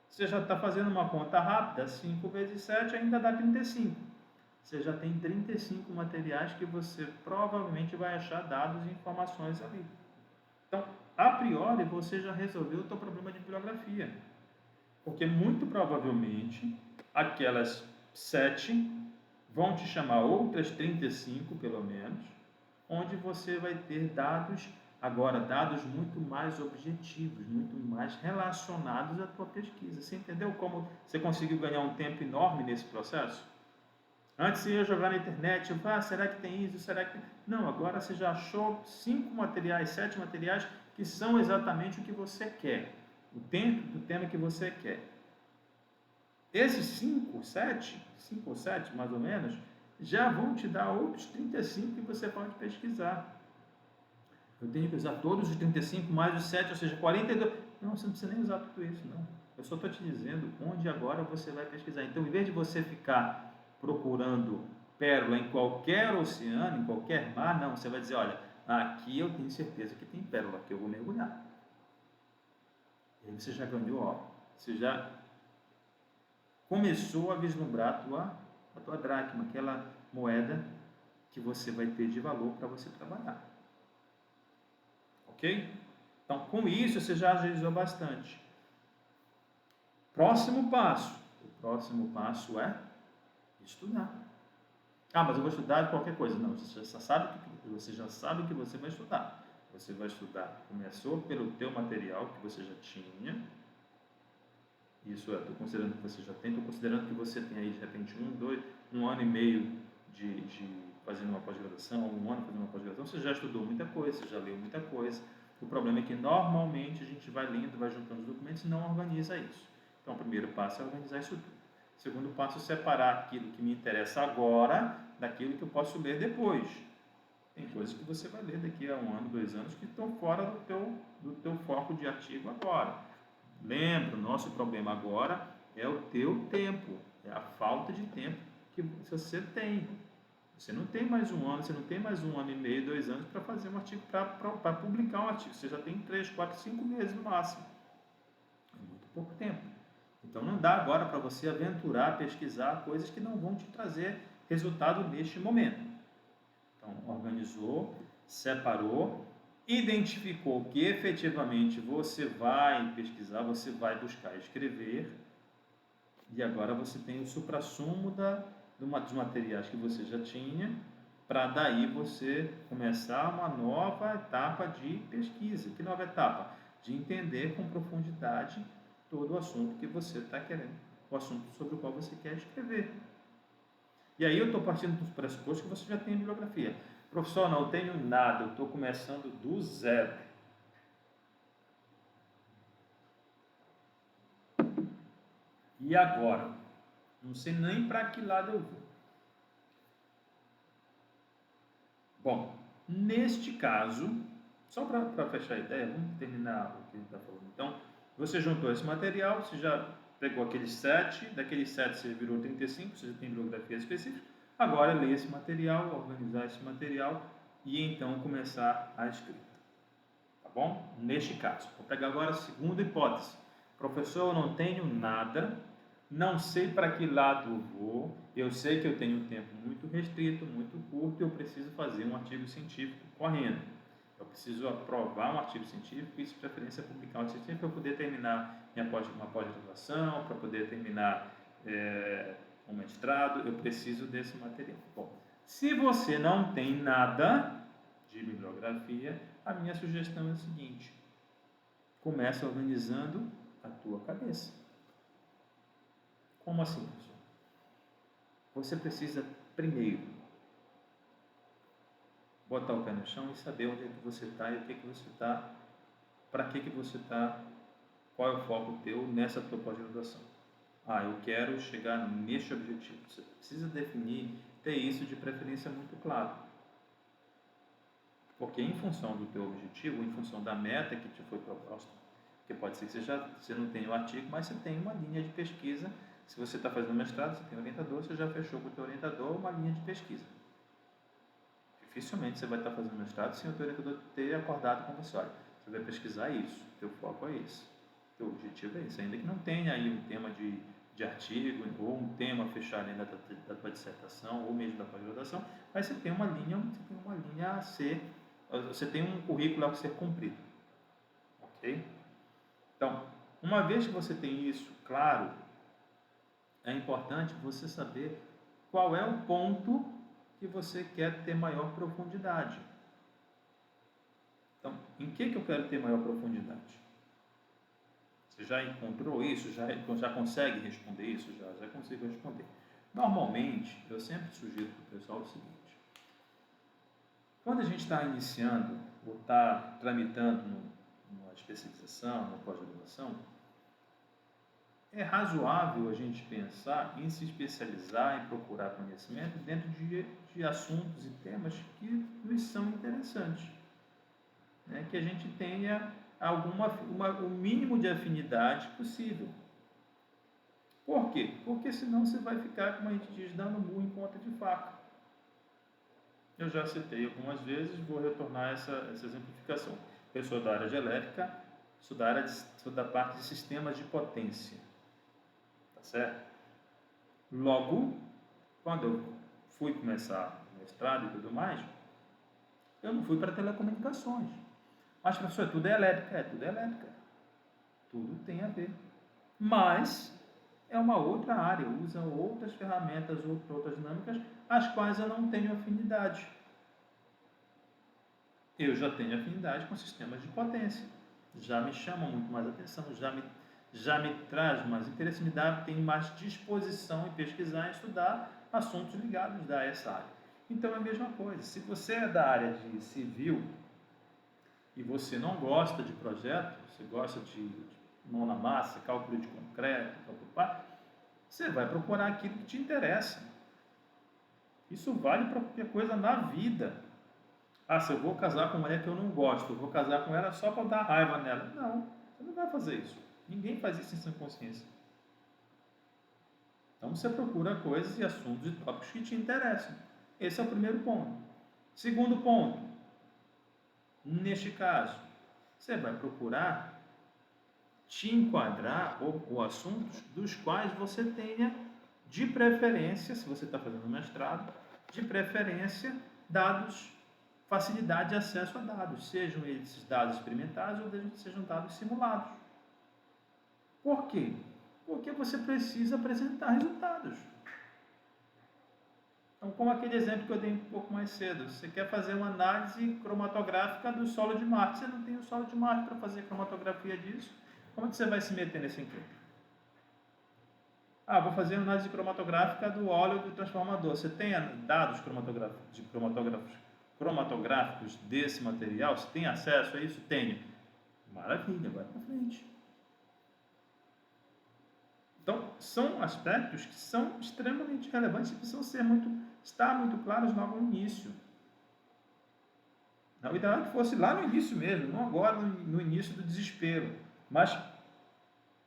S1: você já está fazendo uma conta rápida, 5 vezes 7 ainda dá 35. Você já tem 35 materiais que você provavelmente vai achar dados e informações ali. Então, a priori, você já resolveu o seu problema de bibliografia. Porque muito provavelmente aquelas 7 vão te chamar outras 35, pelo menos, onde você vai ter dados, agora dados muito mais objetivos, muito mais relacionados à tua pesquisa. Você entendeu como você conseguiu ganhar um tempo enorme nesse processo? Antes você ia jogar na internet, será que tem isso, será que tem... Não, agora você já achou 5 materiais, 7 materiais que são exatamente o que você quer, o tempo do tema que você quer. Esses 5 ou 7 mais ou menos, já vão te dar outros 35 que você pode pesquisar. Eu tenho que usar todos os 35 mais os 7, ou seja, 42. Não, você não precisa nem usar tudo isso, não. Eu só estou te dizendo onde agora você vai pesquisar. Então, em vez de você ficar procurando pérola em qualquer oceano, em qualquer mar, não, você vai dizer, olha, aqui eu tenho certeza que tem pérola, aqui eu vou mergulhar. E aí você já ganhou, você já começou a vislumbrar a tua dracma, aquela moeda que você vai ter de valor para você trabalhar. Ok? Então, com isso, você já agilizou bastante. Próximo passo. O próximo passo é estudar. Mas eu vou estudar de qualquer coisa. Não, você já sabe que você vai estudar. Você vai estudar. Começou pelo teu material que você já tinha. Isso estou considerando que você já tem. Estou considerando que você tem aí, de repente, um ano e meio de fazendo uma pós-graduação, um ano fazendo uma pós-graduação. Você já estudou muita coisa, você já leu muita coisa. O problema é que, normalmente, a gente vai lendo, vai juntando os documentos e não organiza isso. Então, o primeiro passo é organizar isso tudo. O segundo passo é separar aquilo que me interessa agora daquilo que eu posso ler depois. Tem coisas que você vai ler daqui a 1 ano, 2 anos, que estão fora do teu foco de artigo agora. Lembra, o nosso problema agora é o teu tempo, é a falta de tempo que você tem. Você não tem mais 1 ano, você não tem mais 1 ano e meio, 2 anos para fazer um artigo, para publicar um artigo. Você já tem 3, 4, 5 meses no máximo. É muito pouco tempo. Então não dá agora para você aventurar, pesquisar coisas que não vão te trazer resultado neste momento. Então organizou, separou, identificou que efetivamente você vai pesquisar, você vai buscar escrever, e agora você tem o suprassumo dos materiais que você já tinha, para daí você começar uma nova etapa de pesquisa. Que nova etapa? De entender com profundidade todo o assunto que você está querendo, o assunto sobre o qual você quer escrever. E aí eu estou partindo dos pressupostos que você já tem a bibliografia. Professor, não tenho nada, eu estou começando do zero. E agora? Não sei nem para que lado eu vou. Bom, neste caso, só para fechar a ideia, vamos terminar o que a gente está falando. Então, você juntou esse material, você já pegou aqueles 7, daqueles 7 você virou 35, você já tem bibliografia específica. Agora, ler esse material, organizar esse material e então começar a escrita. Tá bom? Neste caso. Vou pegar agora a segunda hipótese. Professor, eu não tenho nada, não sei para que lado eu vou, eu sei que eu tenho um tempo muito restrito, muito curto, e eu preciso fazer um artigo científico correndo. Eu preciso aprovar um artigo científico e, de preferência, publicar um artigo científico para eu poder terminar uma pós-graduação, para poder terminar um mestrado, eu preciso desse material. Bom, se você não tem nada de bibliografia, a minha sugestão é a seguinte: começa organizando a tua cabeça. Como assim, professor? Você precisa, primeiro, botar o pé no chão e saber onde é que você está e o que você está, para que você está, qual é o foco teu nessa tua pós-graduação. Eu quero chegar neste objetivo. Você precisa definir, ter isso de preferência muito claro. Porque em função do teu objetivo, em função da meta que te foi proposta, porque pode ser que você não tenha o artigo, mas você tem uma linha de pesquisa. Se você está fazendo mestrado, você tem um orientador, você já fechou com o teu orientador uma linha de pesquisa. Dificilmente você vai estar fazendo mestrado sem o teu orientador ter acordado com você. Olha, você vai pesquisar isso, teu foco é esse, teu objetivo é esse. Ainda que não tenha aí um tema de artigo ou um tema fechado ainda da tua dissertação ou mesmo da pós-graduação, mas você tem uma linha a ser, você tem um currículo a ser cumprido. Ok? Então, uma vez que você tem isso claro, é importante você saber qual é o ponto que você quer ter maior profundidade. Então, em que eu quero ter maior profundidade? Você já encontrou isso? Já consegue responder isso? Já consigo responder. Normalmente, eu sempre sugiro para o pessoal o seguinte: quando a gente está iniciando ou está tramitando numa especialização, numa pós-graduação, é razoável a gente pensar em se especializar, em procurar conhecimento dentro de assuntos e temas que nos são interessantes. Né? Que a gente tenha o mínimo de afinidade possível. Por quê? Porque senão você vai ficar, como a gente diz, dando murro em ponta de faca. Eu já citei algumas vezes, vou retornar essa exemplificação. Eu sou da área de elétrica, sou da parte de sistemas de potência. Tá certo? Logo, quando eu fui começar o mestrado e tudo mais, eu não fui para telecomunicações. Mas, professor, tudo é elétrica? Tudo é elétrica. Tudo tem a ver. Mas é uma outra área, usa outras ferramentas, outras dinâmicas, as quais eu não tenho afinidade. Eu já tenho afinidade com sistemas de potência. Já me chama muito mais atenção, já me traz mais interesse, tem mais disposição em pesquisar e estudar assuntos ligados a essa área. Então é a mesma coisa. Se você é da área de civil e você não gosta de projeto, você gosta de mão na massa, cálculo de concreto, você vai procurar aquilo que te interessa. Isso vale para qualquer coisa na vida. Se eu vou casar com uma mulher que eu não gosto, eu vou casar com ela só para dar raiva nela. Não, você não vai fazer isso. Ninguém faz isso em sã consciência. Então você procura coisas e assuntos e tópicos que te interessam. Esse é o primeiro ponto. Segundo ponto, neste caso, você vai procurar te enquadrar ou assuntos dos quais você tenha, de preferência, se você está fazendo mestrado, de preferência, dados, facilidade de acesso a dados, sejam esses dados experimentais ou sejam dados simulados. Por quê? Porque você precisa apresentar resultados. Então, como aquele exemplo que eu dei um pouco mais cedo, você quer fazer uma análise cromatográfica do solo de Marte, você não tem o solo de Marte para fazer cromatografia disso, como é que você vai se meter nesse encrenca? Vou fazer uma análise cromatográfica do óleo do transformador. Você tem dados cromatográficos desse material? Você tem acesso a isso? Tenho. Maravilha, vai para frente. Então, são aspectos que são extremamente relevantes e precisam estar muito claros logo no início. O ideal é que fosse lá no início mesmo, não agora no início do desespero. Mas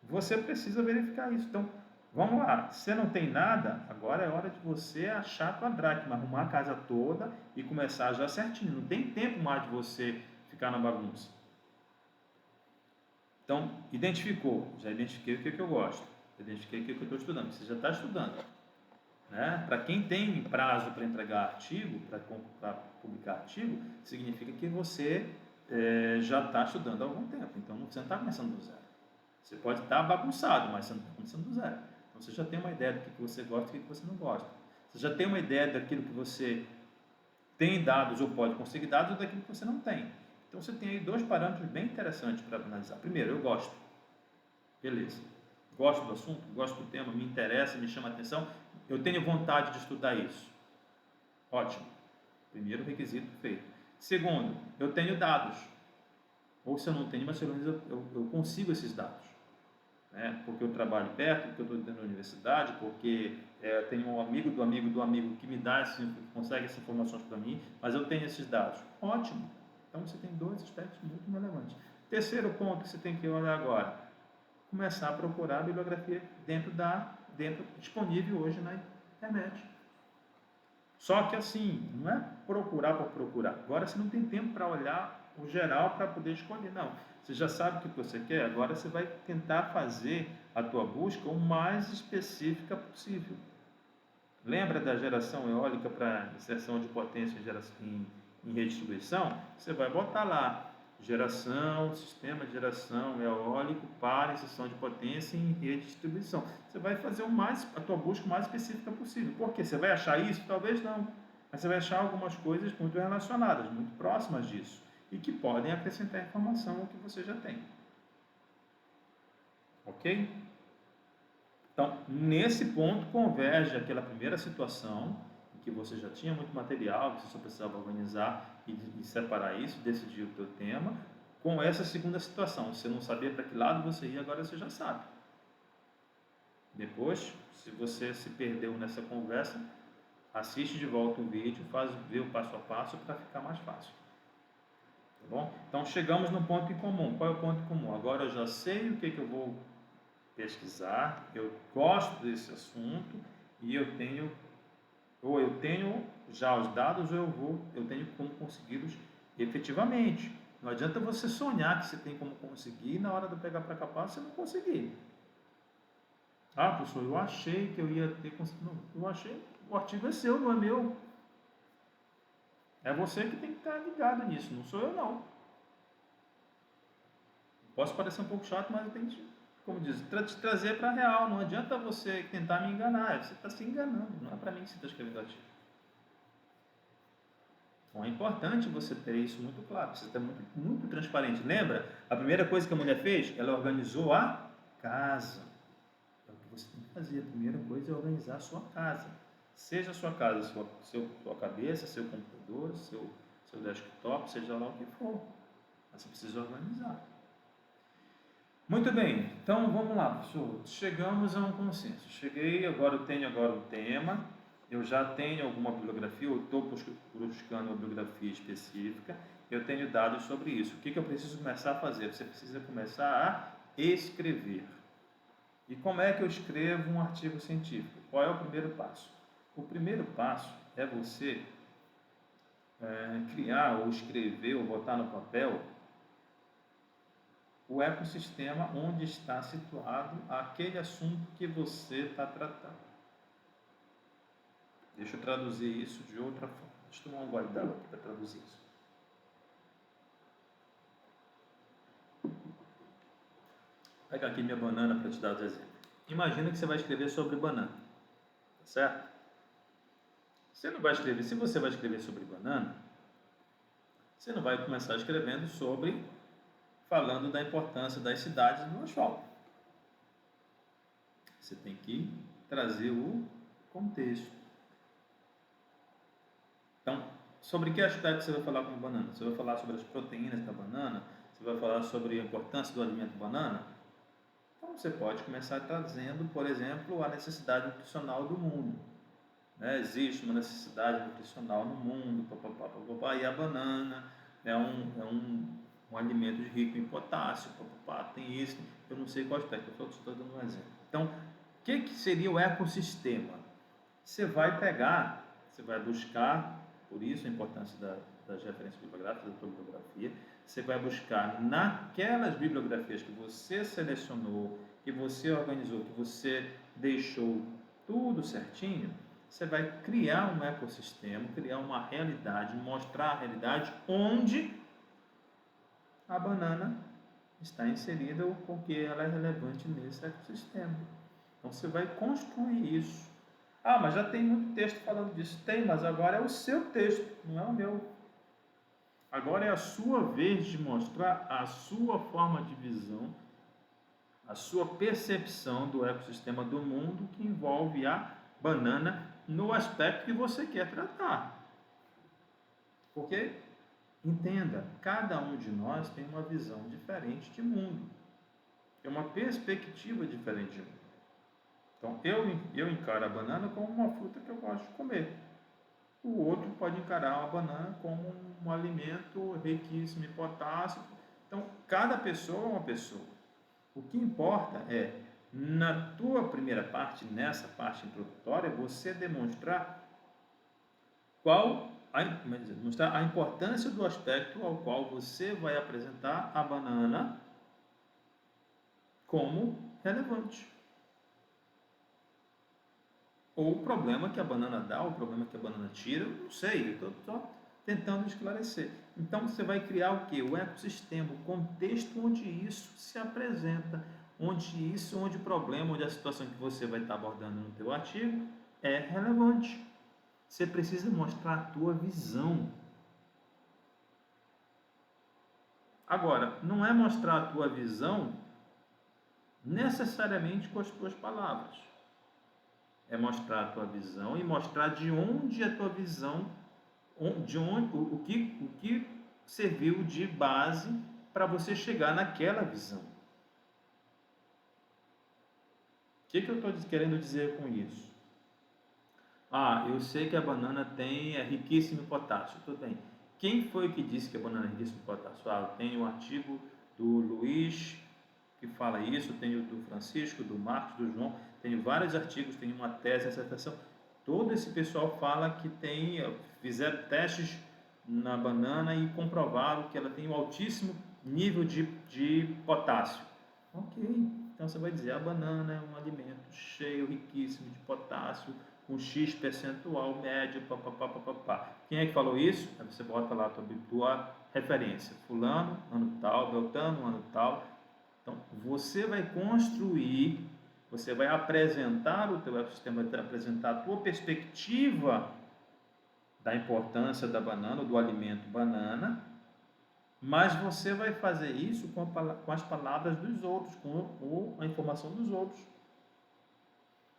S1: você precisa verificar isso. Então, vamos lá. Se você não tem nada, agora é hora de você achar a tua dracma, arrumar a casa toda e começar já certinho. Não tem tempo mais de você ficar na bagunça. Então, identificou, já identifiquei o que eu gosto, identifiquei o que eu estou estudando, você já está estudando. Né? Para quem tem prazo para entregar artigo, para publicar artigo, significa que você já está estudando há algum tempo, então você não está começando do zero. Você pode estar bagunçado, mas você não está começando do zero. Então você já tem uma ideia do que você gosta e do que você não gosta. Você já tem uma ideia daquilo que você tem dados ou pode conseguir dados ou daquilo que você não tem. Então você tem aí 2 parâmetros bem interessantes para analisar. Primeiro, eu gosto. Beleza. Gosto do assunto, gosto do tema, me interessa, me chama a atenção. Eu tenho vontade de estudar isso. Ótimo. Primeiro requisito feito. Segundo, eu tenho dados. Ou se eu não tenho, mas pelo menos eu consigo esses dados. Né? Porque eu trabalho perto, porque eu estou dentro da universidade, porque tenho um amigo do amigo do amigo que me dá, consegue essas informações para mim, mas eu tenho esses dados. Ótimo. Então você tem 2 aspectos muito relevantes. Terceiro ponto que você tem que olhar agora, começar a procurar a bibliografia disponível hoje na internet. Só que assim, não é procurar por procurar. Agora você não tem tempo para olhar o geral para poder escolher, não. Você já sabe o que você quer, agora você vai tentar fazer a tua busca o mais específica possível. Lembra da geração eólica para inserção de potência em redistribuição? Você vai botar lá sistema de geração eólico para inserção de potência em redistribuição. Você vai fazer a tua busca o mais específica possível. Por quê? Você vai achar isso? Talvez não. Mas você vai achar algumas coisas muito relacionadas, muito próximas disso, e que podem acrescentar informação ao que você já tem. Ok? Então, nesse ponto, converge aquela primeira situação, em que você já tinha muito material, você só precisava organizar e separar isso, decidir o teu tema, com essa segunda situação. Você não sabia para que lado você ia, agora você já sabe. Depois, se você se perdeu nessa conversa, assiste de volta o vídeo, vê o passo a passo para ficar mais fácil. Tá bom? Então, chegamos no ponto em comum. Qual é o ponto em comum? Agora eu já sei o que eu vou pesquisar, eu gosto desse assunto e eu tenho já os dados ou eu tenho como consegui-los efetivamente. Não adianta você sonhar que você tem como conseguir e na hora de pegar para capar você não conseguir. Ah, professor, eu achei que eu ia ter conseguido. Não, eu achei, o artigo é seu, não é meu. É você que tem que estar ligado nisso, não sou eu não. Posso parecer um pouco chato, mas eu tenho que, como diz, te trazer para a real. Não adianta você tentar me enganar, você está se enganando. Não é para mim que você está escrevendo artigo. Então é importante você ter isso muito claro, você está muito, muito transparente. Lembra? A primeira coisa que a mulher fez, ela organizou a casa. É o que você tem que fazer. A primeira coisa é organizar a sua casa. Seja a sua casa, sua cabeça, seu computador, seu desktop, seja lá o que for. Mas você precisa organizar. Muito bem, então vamos lá, professor. Chegamos a um consenso. Agora eu tenho um tema, eu já tenho alguma bibliografia, eu estou buscando uma bibliografia específica, eu tenho dados sobre isso. O que eu preciso começar a fazer? Você precisa começar a escrever. E como é que eu escrevo um artigo científico? Qual é o primeiro passo? O primeiro passo é você criar ou escrever ou botar no papel o ecossistema onde está situado aquele assunto que você está tratando. Deixa eu traduzir isso de outra forma. Deixa eu tomar um gole d'água aqui para traduzir isso. Vou pegar aqui minha banana para te dar os exemplos. Imagina que você vai escrever sobre banana, tá certo? Se você vai escrever sobre banana, você não vai começar escrevendo falando da importância das cidades no asfalto. Você tem que trazer o contexto. Então, sobre que aspecto você vai falar com a banana? Você vai falar sobre as proteínas da banana? Você vai falar sobre a importância do alimento banana? Então, você pode começar trazendo, por exemplo, a necessidade nutricional do mundo. Né? Existe uma necessidade nutricional no mundo, e a banana é um alimento rico em potássio, tem isso, eu não sei qual aspecto, eu estou dando um exemplo. Então, o que seria o ecossistema? Você vai buscar, por isso a importância das referências bibliográficas, da tua bibliografia, Você vai buscar naquelas bibliografias que você selecionou, que você organizou, que você deixou tudo certinho. Você vai criar um ecossistema, criar uma realidade, mostrar a realidade onde a banana está inserida ou porque ela é relevante nesse ecossistema. Então você vai construir isso. Ah, mas já tem muito texto falando disso. Tem, mas agora é o seu texto, não é o meu. Agora é a sua vez de mostrar a sua forma de visão, a sua percepção do ecossistema do mundo que envolve a banana no aspecto que você quer tratar. Porque, entenda, cada um de nós tem uma visão diferente de mundo, tem uma perspectiva diferente de mundo. Então, eu encaro a banana como uma fruta que eu gosto de comer. O outro pode encarar a banana como um alimento riquíssimo em potássio. Então, cada pessoa é uma pessoa. O que importa é, na tua primeira parte, nessa parte introdutória, você demonstrar mostrar a importância do aspecto ao qual você vai apresentar a banana como relevante. Ou o problema que a banana dá, o problema que a banana tira, eu não sei, eu estou só tentando esclarecer. Então você vai criar o quê? O ecossistema, o contexto onde isso se apresenta, onde o problema, onde a situação que você vai estar abordando no teu artigo é relevante. Você precisa mostrar a tua visão. Agora, não é mostrar a tua visão necessariamente com as tuas palavras. É mostrar a tua visão e mostrar de onde a tua visão, o que serviu de base para você chegar naquela visão. O que eu estou querendo dizer com isso? Ah, eu sei que a banana é riquíssima em potássio. Tudo bem. Quem foi que disse que a banana é riquíssima em potássio? Ah, tem um artigo do Luiz que fala isso, tem o do Francisco, do Marcos, do João, tem vários artigos, tem uma tese, dissertação. Todo esse pessoal fala que fizeram testes na banana e comprovaram que ela tem um altíssimo nível de potássio. Ok, então você vai dizer, a banana é um alimento cheio, riquíssimo de potássio, com X percentual médio, papapá. Quem é que falou isso? Aí você bota lá a tua referência, fulano, ano tal, beltano, ano tal. Então, você vai construir, você vai apresentar o teu ecossistema, vai apresentar a tua perspectiva da importância da banana, do alimento banana, mas você vai fazer isso com as palavras dos outros, com a informação dos outros.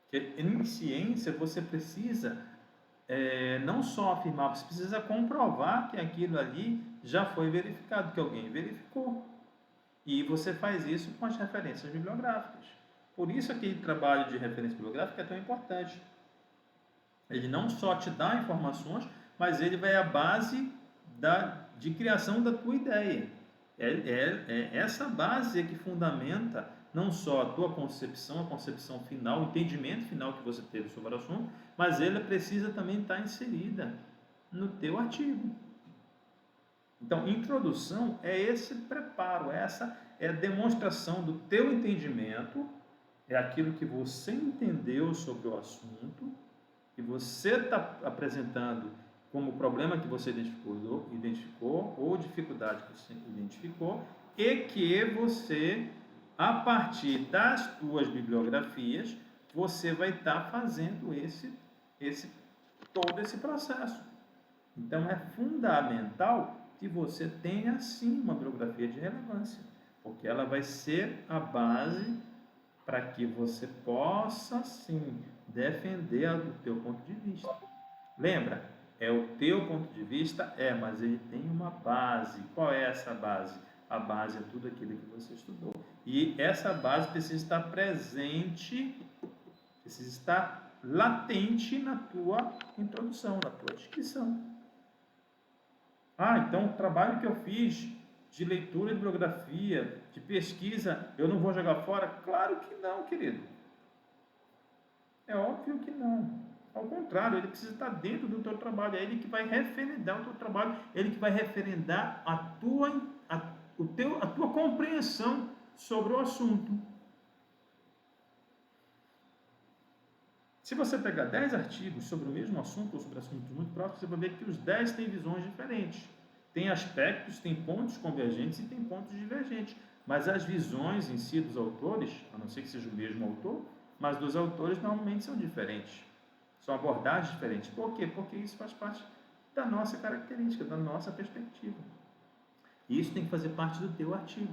S1: Porque em ciência você precisa não só afirmar, você precisa comprovar que aquilo ali já foi verificado, que alguém verificou. E você faz isso com as referências bibliográficas. Por isso aquele trabalho de referência bibliográfica é tão importante. Ele não só te dá informações, mas ele vai à base de criação da tua ideia. Essa base que fundamenta não só a tua concepção, a concepção final, o entendimento final que você teve sobre o assunto, mas ela precisa também estar inserida no teu artigo. Então, introdução é esse preparo, essa é a demonstração do teu entendimento, é aquilo que você entendeu sobre o assunto, que você está apresentando como problema que você identificou ou dificuldade que você identificou, e que você, a partir das tuas bibliografias, você vai estar fazendo todo esse processo. Então, é fundamental que você tenha, sim, uma bibliografia de relevância, porque ela vai ser a base para que você possa, sim, defender o teu ponto de vista. Lembra? É o teu ponto de vista? mas ele tem uma base. Qual é essa base? A base é tudo aquilo que você estudou. E essa base precisa estar presente, precisa estar latente na tua introdução, na tua descrição. Então o trabalho que eu fiz de leitura de bibliografia, de pesquisa, eu não vou jogar fora? Claro que não, querido. É óbvio que não. Ao contrário. contrário, ele precisa estar dentro do teu trabalho. É ele que vai referendar o teu trabalho, ele que vai referendar a tua compreensão sobre o assunto. Se você pegar 10 artigos sobre o mesmo assunto ou sobre assuntos muito próximos, você vai ver que os 10 têm visões diferentes. Tem aspectos, tem pontos convergentes e tem pontos divergentes. Mas as visões em si dos autores, a não ser que seja o mesmo autor, mas dos autores normalmente são diferentes. São abordagens diferentes. Por quê? Porque isso faz parte da nossa característica, da nossa perspectiva. E isso tem que fazer parte do teu artigo.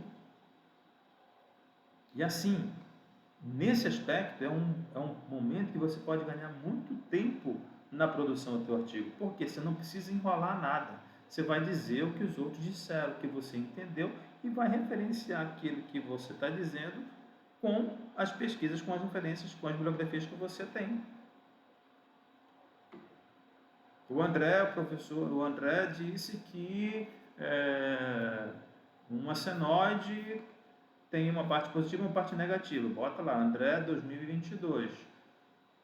S1: E assim, nesse aspecto, é um momento que você pode ganhar muito tempo na produção do teu artigo. Porque você não precisa enrolar nada. Você vai dizer o que os outros disseram, o que você entendeu, e vai referenciar aquilo que você está dizendo com as pesquisas, com as referências, com as bibliografias que você tem. O André disse que uma senoide tem uma parte positiva e uma parte negativa. Bota lá, André 2022.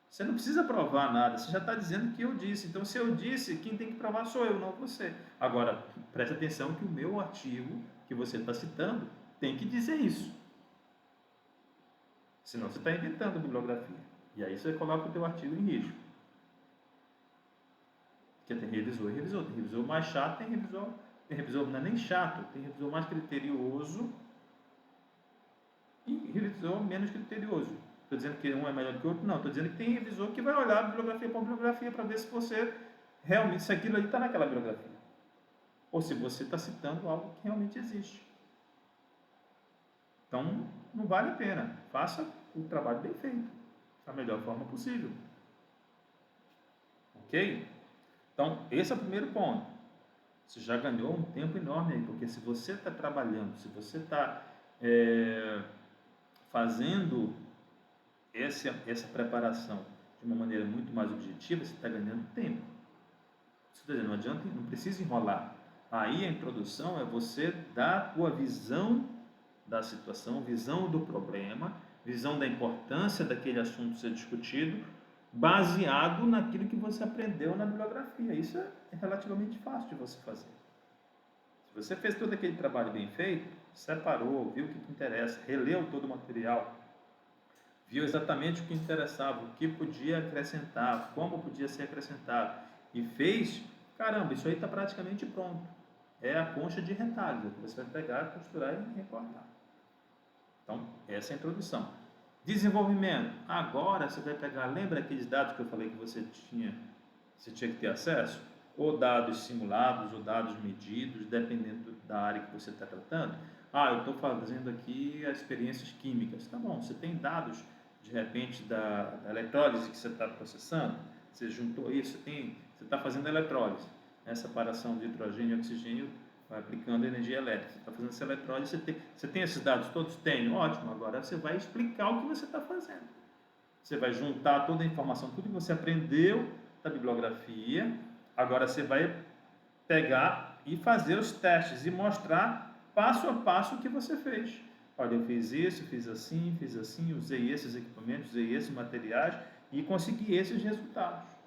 S1: Você não precisa provar nada, você já está dizendo que eu disse. Então, se eu disse, quem tem que provar sou eu, não você. Agora, preste atenção que o meu artigo, que você está citando, tem que dizer isso. Senão você está inventando bibliografia. E aí você coloca o teu artigo em risco. Porque tem revisor e revisor. Tem revisor mais chato, tem revisor não é nem chato, tem revisor mais criterioso e revisor menos criterioso. Estou dizendo que um é melhor que o outro? Não. Estou dizendo que tem revisor que vai olhar bibliografia por bibliografia para ver se você realmente, se aquilo ali está naquela bibliografia. Ou se você está citando algo que realmente existe. Então, não vale a pena. Faça o trabalho bem feito, da melhor forma possível. Ok? Então, esse é o primeiro ponto. Você já ganhou um tempo enorme aí, porque se você está trabalhando, se você está fazendo essa preparação de uma maneira muito mais objetiva, você está ganhando tempo. Não adianta, não precisa enrolar. Aí a introdução é você dar a tua visão da situação, visão do problema, visão da importância daquele assunto ser discutido, baseado naquilo que você aprendeu na bibliografia. Isso é relativamente fácil de você fazer. Se você fez todo aquele trabalho bem feito, separou, viu o que te interessa, releu todo o material, viu exatamente o que interessava, o que podia acrescentar, como podia ser acrescentado, e fez, caramba, isso aí está praticamente pronto. É a concha de retalhos, que você vai pegar, costurar e recortar. Então, essa é a introdução. Desenvolvimento. Agora você vai pegar, lembra aqueles dados que eu falei que você tinha que ter acesso? Ou dados simulados, ou dados medidos, dependendo da área que você está tratando. Eu estou fazendo aqui as experiências químicas. Tá bom, você tem dados, de repente, da elettrólise que você está processando? Você juntou isso, você está fazendo eletrólise. Essa separação de hidrogênio e oxigênio vai aplicando energia elétrica. Você está fazendo essa eletrólise, você tem esses dados todos? Tenho, ótimo. Agora você vai explicar o que você está fazendo. Você vai juntar toda a informação, tudo que você aprendeu da bibliografia. Agora você vai pegar e fazer os testes e mostrar passo a passo o que você fez. Olha, eu fiz isso, fiz assim, usei esses equipamentos, usei esses materiais e consegui esses resultados.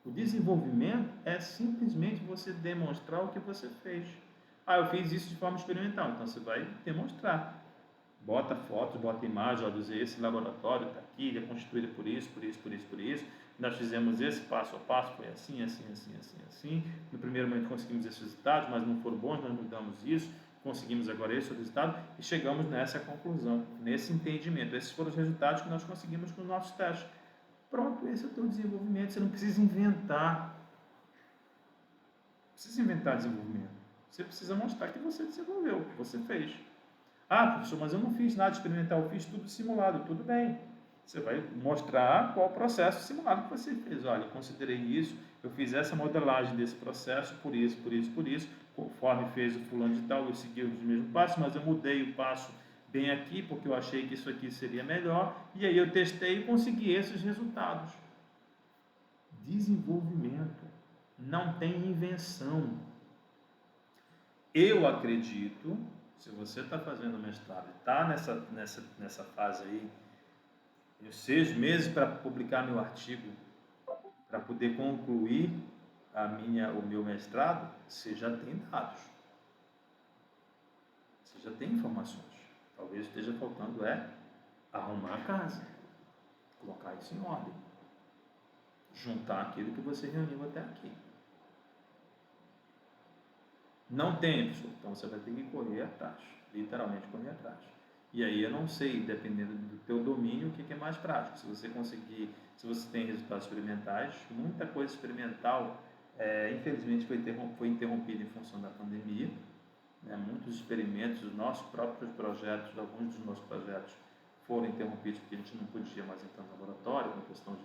S1: O desenvolvimento é simplesmente você demonstrar o que você fez. Eu fiz isso de forma experimental, então você vai demonstrar. Bota fotos, bota imagem, olha, usei esse laboratório, está aqui, ele é constituído por isso. Nós fizemos esse passo a passo, foi assim. No primeiro momento conseguimos esses resultados, mas não foram bons, nós mudamos isso, conseguimos agora esse resultado e chegamos nessa conclusão, nesse entendimento. Esses foram os resultados que nós conseguimos com os nossos testes. Pronto, esse é o teu desenvolvimento. Você não precisa inventar. Não precisa inventar desenvolvimento. Você precisa mostrar que você desenvolveu, que você fez. Professor, mas eu não fiz nada experimental, eu fiz tudo simulado. Tudo bem. Você vai mostrar qual o processo simulado que você fez. Olha, eu considerei isso, eu fiz essa modelagem desse processo, por isso. Conforme fez o fulano de tal, eu segui os mesmos passos, mas eu mudei o passo bem aqui, porque eu achei que isso aqui seria melhor, e aí eu testei e consegui esses resultados. Desenvolvimento. Não tem invenção. Eu acredito, se você está fazendo mestrado, está nessa fase aí, 6 meses para publicar meu artigo, para poder concluir o meu mestrado, você já tem dados, você já tem informações. Talvez esteja faltando arrumar a casa, colocar isso em ordem, juntar aquilo que você reuniu até aqui. Não tem, pessoal, então você vai ter que correr atrás, literalmente correr atrás. E aí eu não sei, dependendo do teu domínio, o que é mais prático. Se você conseguir, se você tem resultados experimentais, muita coisa experimental, infelizmente foi interrompida em função da pandemia. Muitos experimentos, os nossos próprios projetos, alguns dos nossos projetos foram interrompidos porque a gente não podia mais entrar no laboratório, com questão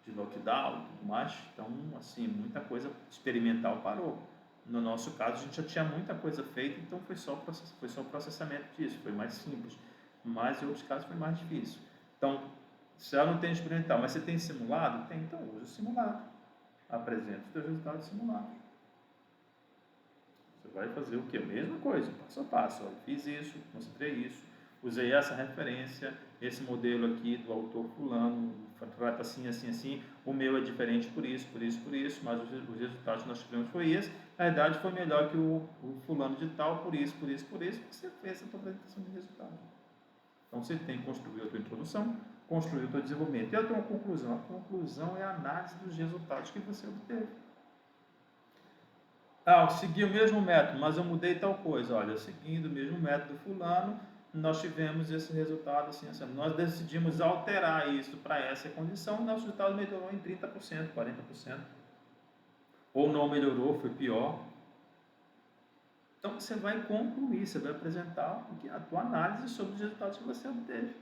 S1: de lockdown e tudo mais. Então, assim, muita coisa experimental parou. No nosso caso, a gente já tinha muita coisa feita, então foi só o processamento disso, foi mais simples. Mas em outros casos foi mais difícil. Então, se ela não tem experimental, mas você tem simulado? Tem, então usa o simulado. Apresenta os seus resultados simulados. Você vai fazer o quê? A mesma coisa, passo a passo. Eu fiz isso, mostrei isso, usei essa referência, esse modelo aqui do autor fulano, trata assim, assim, assim, o meu é diferente por isso, mas os resultados que nós tivemos foi esse. Na verdade, foi melhor que o fulano de tal, por isso, você fez a tua apresentação de resultado. Então, você tem que construir a tua introdução, construir o teu desenvolvimento. E a tua conclusão? A conclusão é a análise dos resultados que você obteve. Eu segui o mesmo método, mas eu mudei tal coisa. Olha, seguindo o mesmo método fulano, nós tivemos esse resultado assim, assim. Nós decidimos alterar isso para essa condição, e nosso resultado melhorou em 30%, 40%. Ou não melhorou, foi pior. Então, você vai concluir, você vai apresentar a tua análise sobre os resultados que você obteve.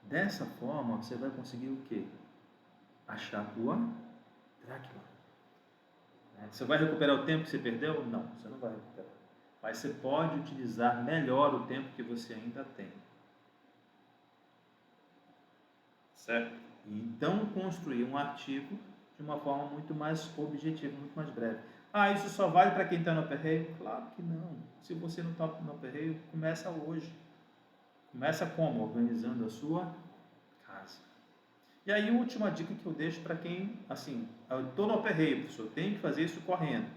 S1: Dessa forma, você vai conseguir o quê? Achar a tua dracma. Você vai recuperar o tempo que você perdeu? Não, você não vai recuperar. Mas você pode utilizar melhor o tempo que você ainda tem. Certo? Então, construir um artigo de uma forma muito mais objetiva, muito mais breve. Isso só vale para quem está no aperreio? Claro que não. Se você não está no aperreio, começa hoje. Começa como? Organizando a sua casa. E aí, a última dica que eu deixo para quem, assim, eu estou no aperreio, professor, tem que fazer isso correndo.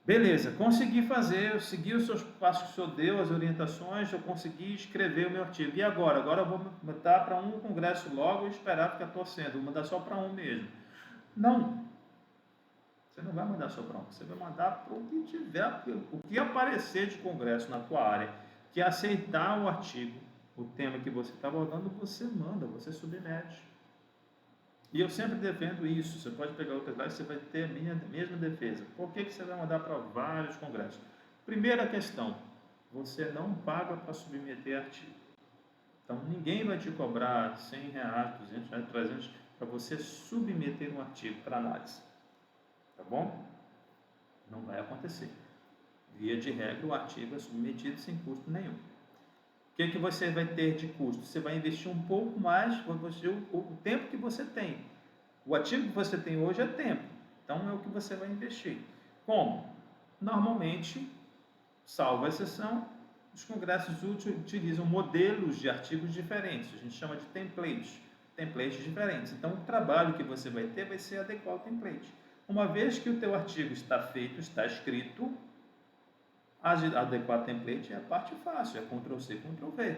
S1: Beleza, consegui fazer, eu segui os seus passos que o senhor deu, as orientações, eu consegui escrever o meu artigo. E agora? Agora eu vou mandar para um congresso logo e esperar ficar torcendo, vou mandar só para um mesmo. Não. Você não vai mandar só para um, você vai mandar para o que tiver, o que aparecer de congresso na tua área, que aceitar o artigo, o tema que você está abordando, você manda, você submete. E eu sempre defendo isso. Você pode pegar outras lives, você vai ter a mesma defesa. Por que você vai mandar para vários congressos? Primeira questão, você não paga para submeter artigo. Então, ninguém vai te cobrar R$100, R$200, R$300 para você submeter um artigo para análise. Tá bom? Não vai acontecer. Via de regra, o artigo é submetido sem custo nenhum. O que você vai ter de custo? Você vai investir um pouco mais, o tempo que você tem. O ativo que você tem hoje é tempo. Então, é o que você vai investir. Como? Normalmente, salvo exceção, os congressos utilizam modelos de artigos diferentes. A gente chama de templates diferentes. Então, o trabalho que você vai ter vai ser adequar o template. Uma vez que o teu artigo está feito, está escrito, adequar template é a parte fácil, é Ctrl+C, Ctrl+V.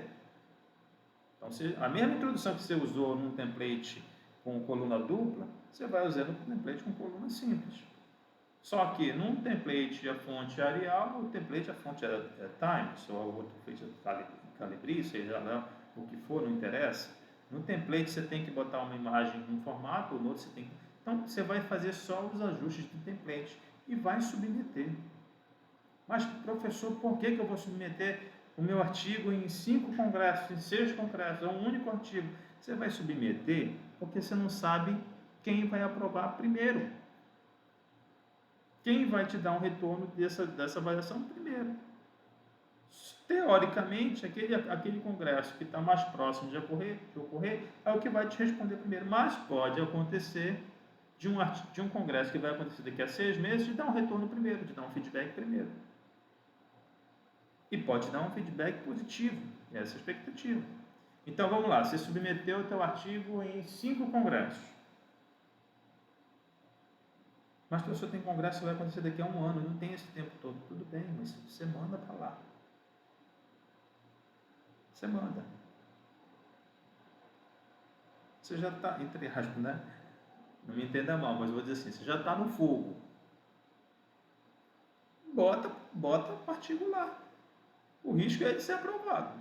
S1: Então, a mesma introdução que você usou num template com coluna dupla, você vai usar no template com coluna simples. Só que num template a fonte é Arial, no template a fonte é Times, ou o outro template é Calibri, seja lá o que for, não interessa. No template você tem que botar uma imagem num formato, no outro você tem que... Então, você vai fazer só os ajustes do template e vai submeter. Mas, professor, por que eu vou submeter o meu artigo em 5 congressos, em 6 congressos, é um único artigo? Você vai submeter porque você não sabe quem vai aprovar primeiro. Quem vai te dar um retorno dessa avaliação primeiro? Teoricamente, aquele congresso que está mais próximo de ocorrer é o que vai te responder primeiro. Mas pode acontecer de um congresso que vai acontecer daqui a 6 meses de dar um retorno primeiro, de dar um feedback primeiro. E pode dar um feedback positivo, essa é a expectativa. Então vamos lá, você submeteu o teu artigo em 5 congressos. Mas professor, tem congresso que vai acontecer daqui a 1 ano, não tem esse tempo todo. Tudo bem, mas você manda para lá. Você manda. Você já está, entre aspas, né? Não me entenda mal, mas eu vou dizer assim, você já está no fogo. Bota o artigo lá. O risco é de ser aprovado.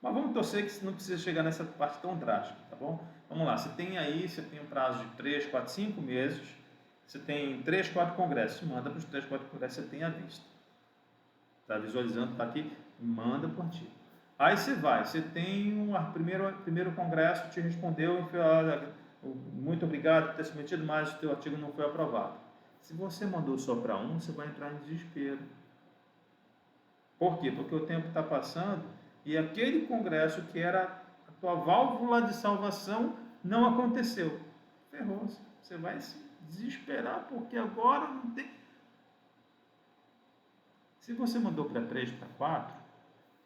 S1: Mas vamos torcer que não precisa chegar nessa parte tão drástica, tá bom? Vamos lá, você tem um prazo de 3, 4, 5 meses, você tem 3, 4 congressos, manda para os 3, 4 congressos que você tem à vista. Está visualizando, está aqui, manda para o artigo. Aí você tem um primeiro congresso te respondeu e falou, muito obrigado por ter submetido, mas o teu artigo não foi aprovado. Se você mandou só para um, você vai entrar em desespero. Por quê? Porque o tempo está passando e aquele congresso que era a tua válvula de salvação não aconteceu. Ferrou-se. Você vai se desesperar porque agora não tem. Se você mandou para 3, para 4,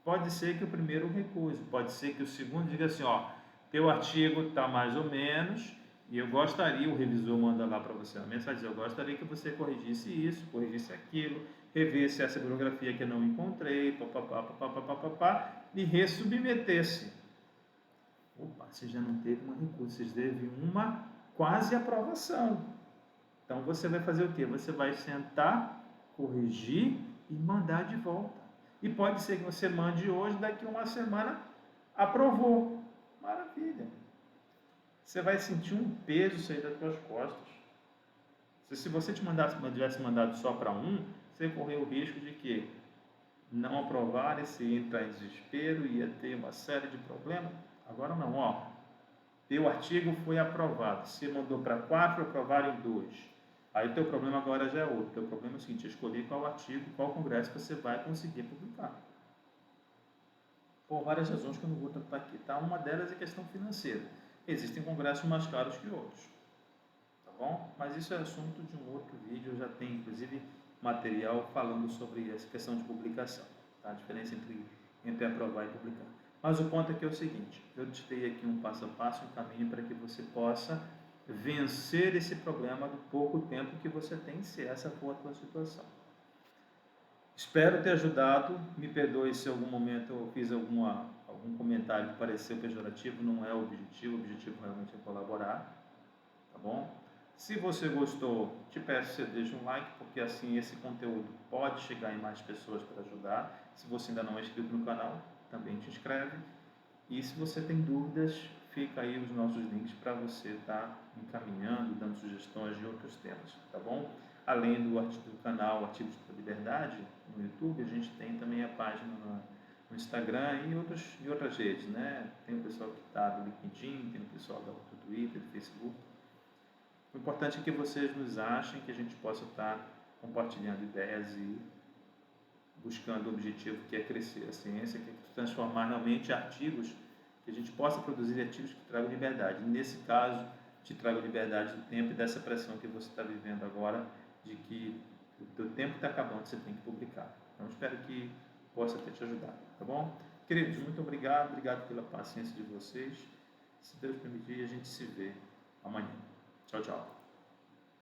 S1: pode ser que o primeiro recuse, pode ser que o segundo diga assim, ó, teu artigo está mais ou menos e eu gostaria, o revisor manda lá para você uma mensagem, eu gostaria que você corrigisse isso, corrigisse aquilo, revesse essa bibliografia que eu não encontrei, papapá, e ressubmetesse. Opa, você já não teve uma recusa, você teve uma quase aprovação. Então você vai fazer o quê? Você vai sentar, corrigir e mandar de volta. E pode ser que você mande hoje, daqui a uma semana aprovou. Maravilha. Você vai sentir um peso sair das suas costas. Se você tivesse mandado só para um, você correu o risco de que não aprovar, você ia entrar em desespero, ia ter uma série de problemas. Agora não, ó. Teu artigo foi aprovado. Você mandou para 4, aprovaram em 2. Aí o teu problema agora já é outro. O teu problema é o seguinte, escolher qual artigo, qual congresso que você vai conseguir publicar. Por várias razões que eu não vou tratar aqui, tá? Uma delas é questão financeira. Existem congressos mais caros que outros, tá bom? Mas isso é assunto de um outro vídeo, eu já tenho inclusive material falando sobre essa questão de publicação, tá? A diferença entre aprovar e publicar. Mas o ponto aqui é o seguinte, eu te dei aqui um passo a passo, um caminho para que você possa vencer esse problema do pouco tempo que você tem, se essa for a tua situação. Espero ter ajudado, me perdoe se em algum momento eu fiz algum comentário que pareceu pejorativo, não é o objetivo realmente é colaborar, tá bom? Se você gostou, te peço que você deixe um like, porque assim esse conteúdo pode chegar em mais pessoas para ajudar. Se você ainda não é inscrito no canal, também te inscreve. E se você tem dúvidas, fica aí os nossos links para você estar encaminhando, dando sugestões de outros temas, tá bom? Além do canal Artigos da Liberdade no YouTube, a gente tem também a página no Instagram e outras redes, né? Tem o pessoal que está do LinkedIn, tem o pessoal do Twitter, do Facebook. O importante é que vocês nos achem, que a gente possa estar compartilhando ideias e buscando o objetivo que é crescer a ciência, que é transformar realmente artigos, que a gente possa produzir artigos que tragam liberdade. Nesse caso, te tragam liberdade do tempo e dessa pressão que você está vivendo agora, de que o teu tempo está acabando, você tem que publicar. Então, espero que possa ter te ajudado, tá bom? Queridos, muito obrigado pela paciência de vocês. Se Deus permitir, a gente se vê amanhã. Tchau, tchau.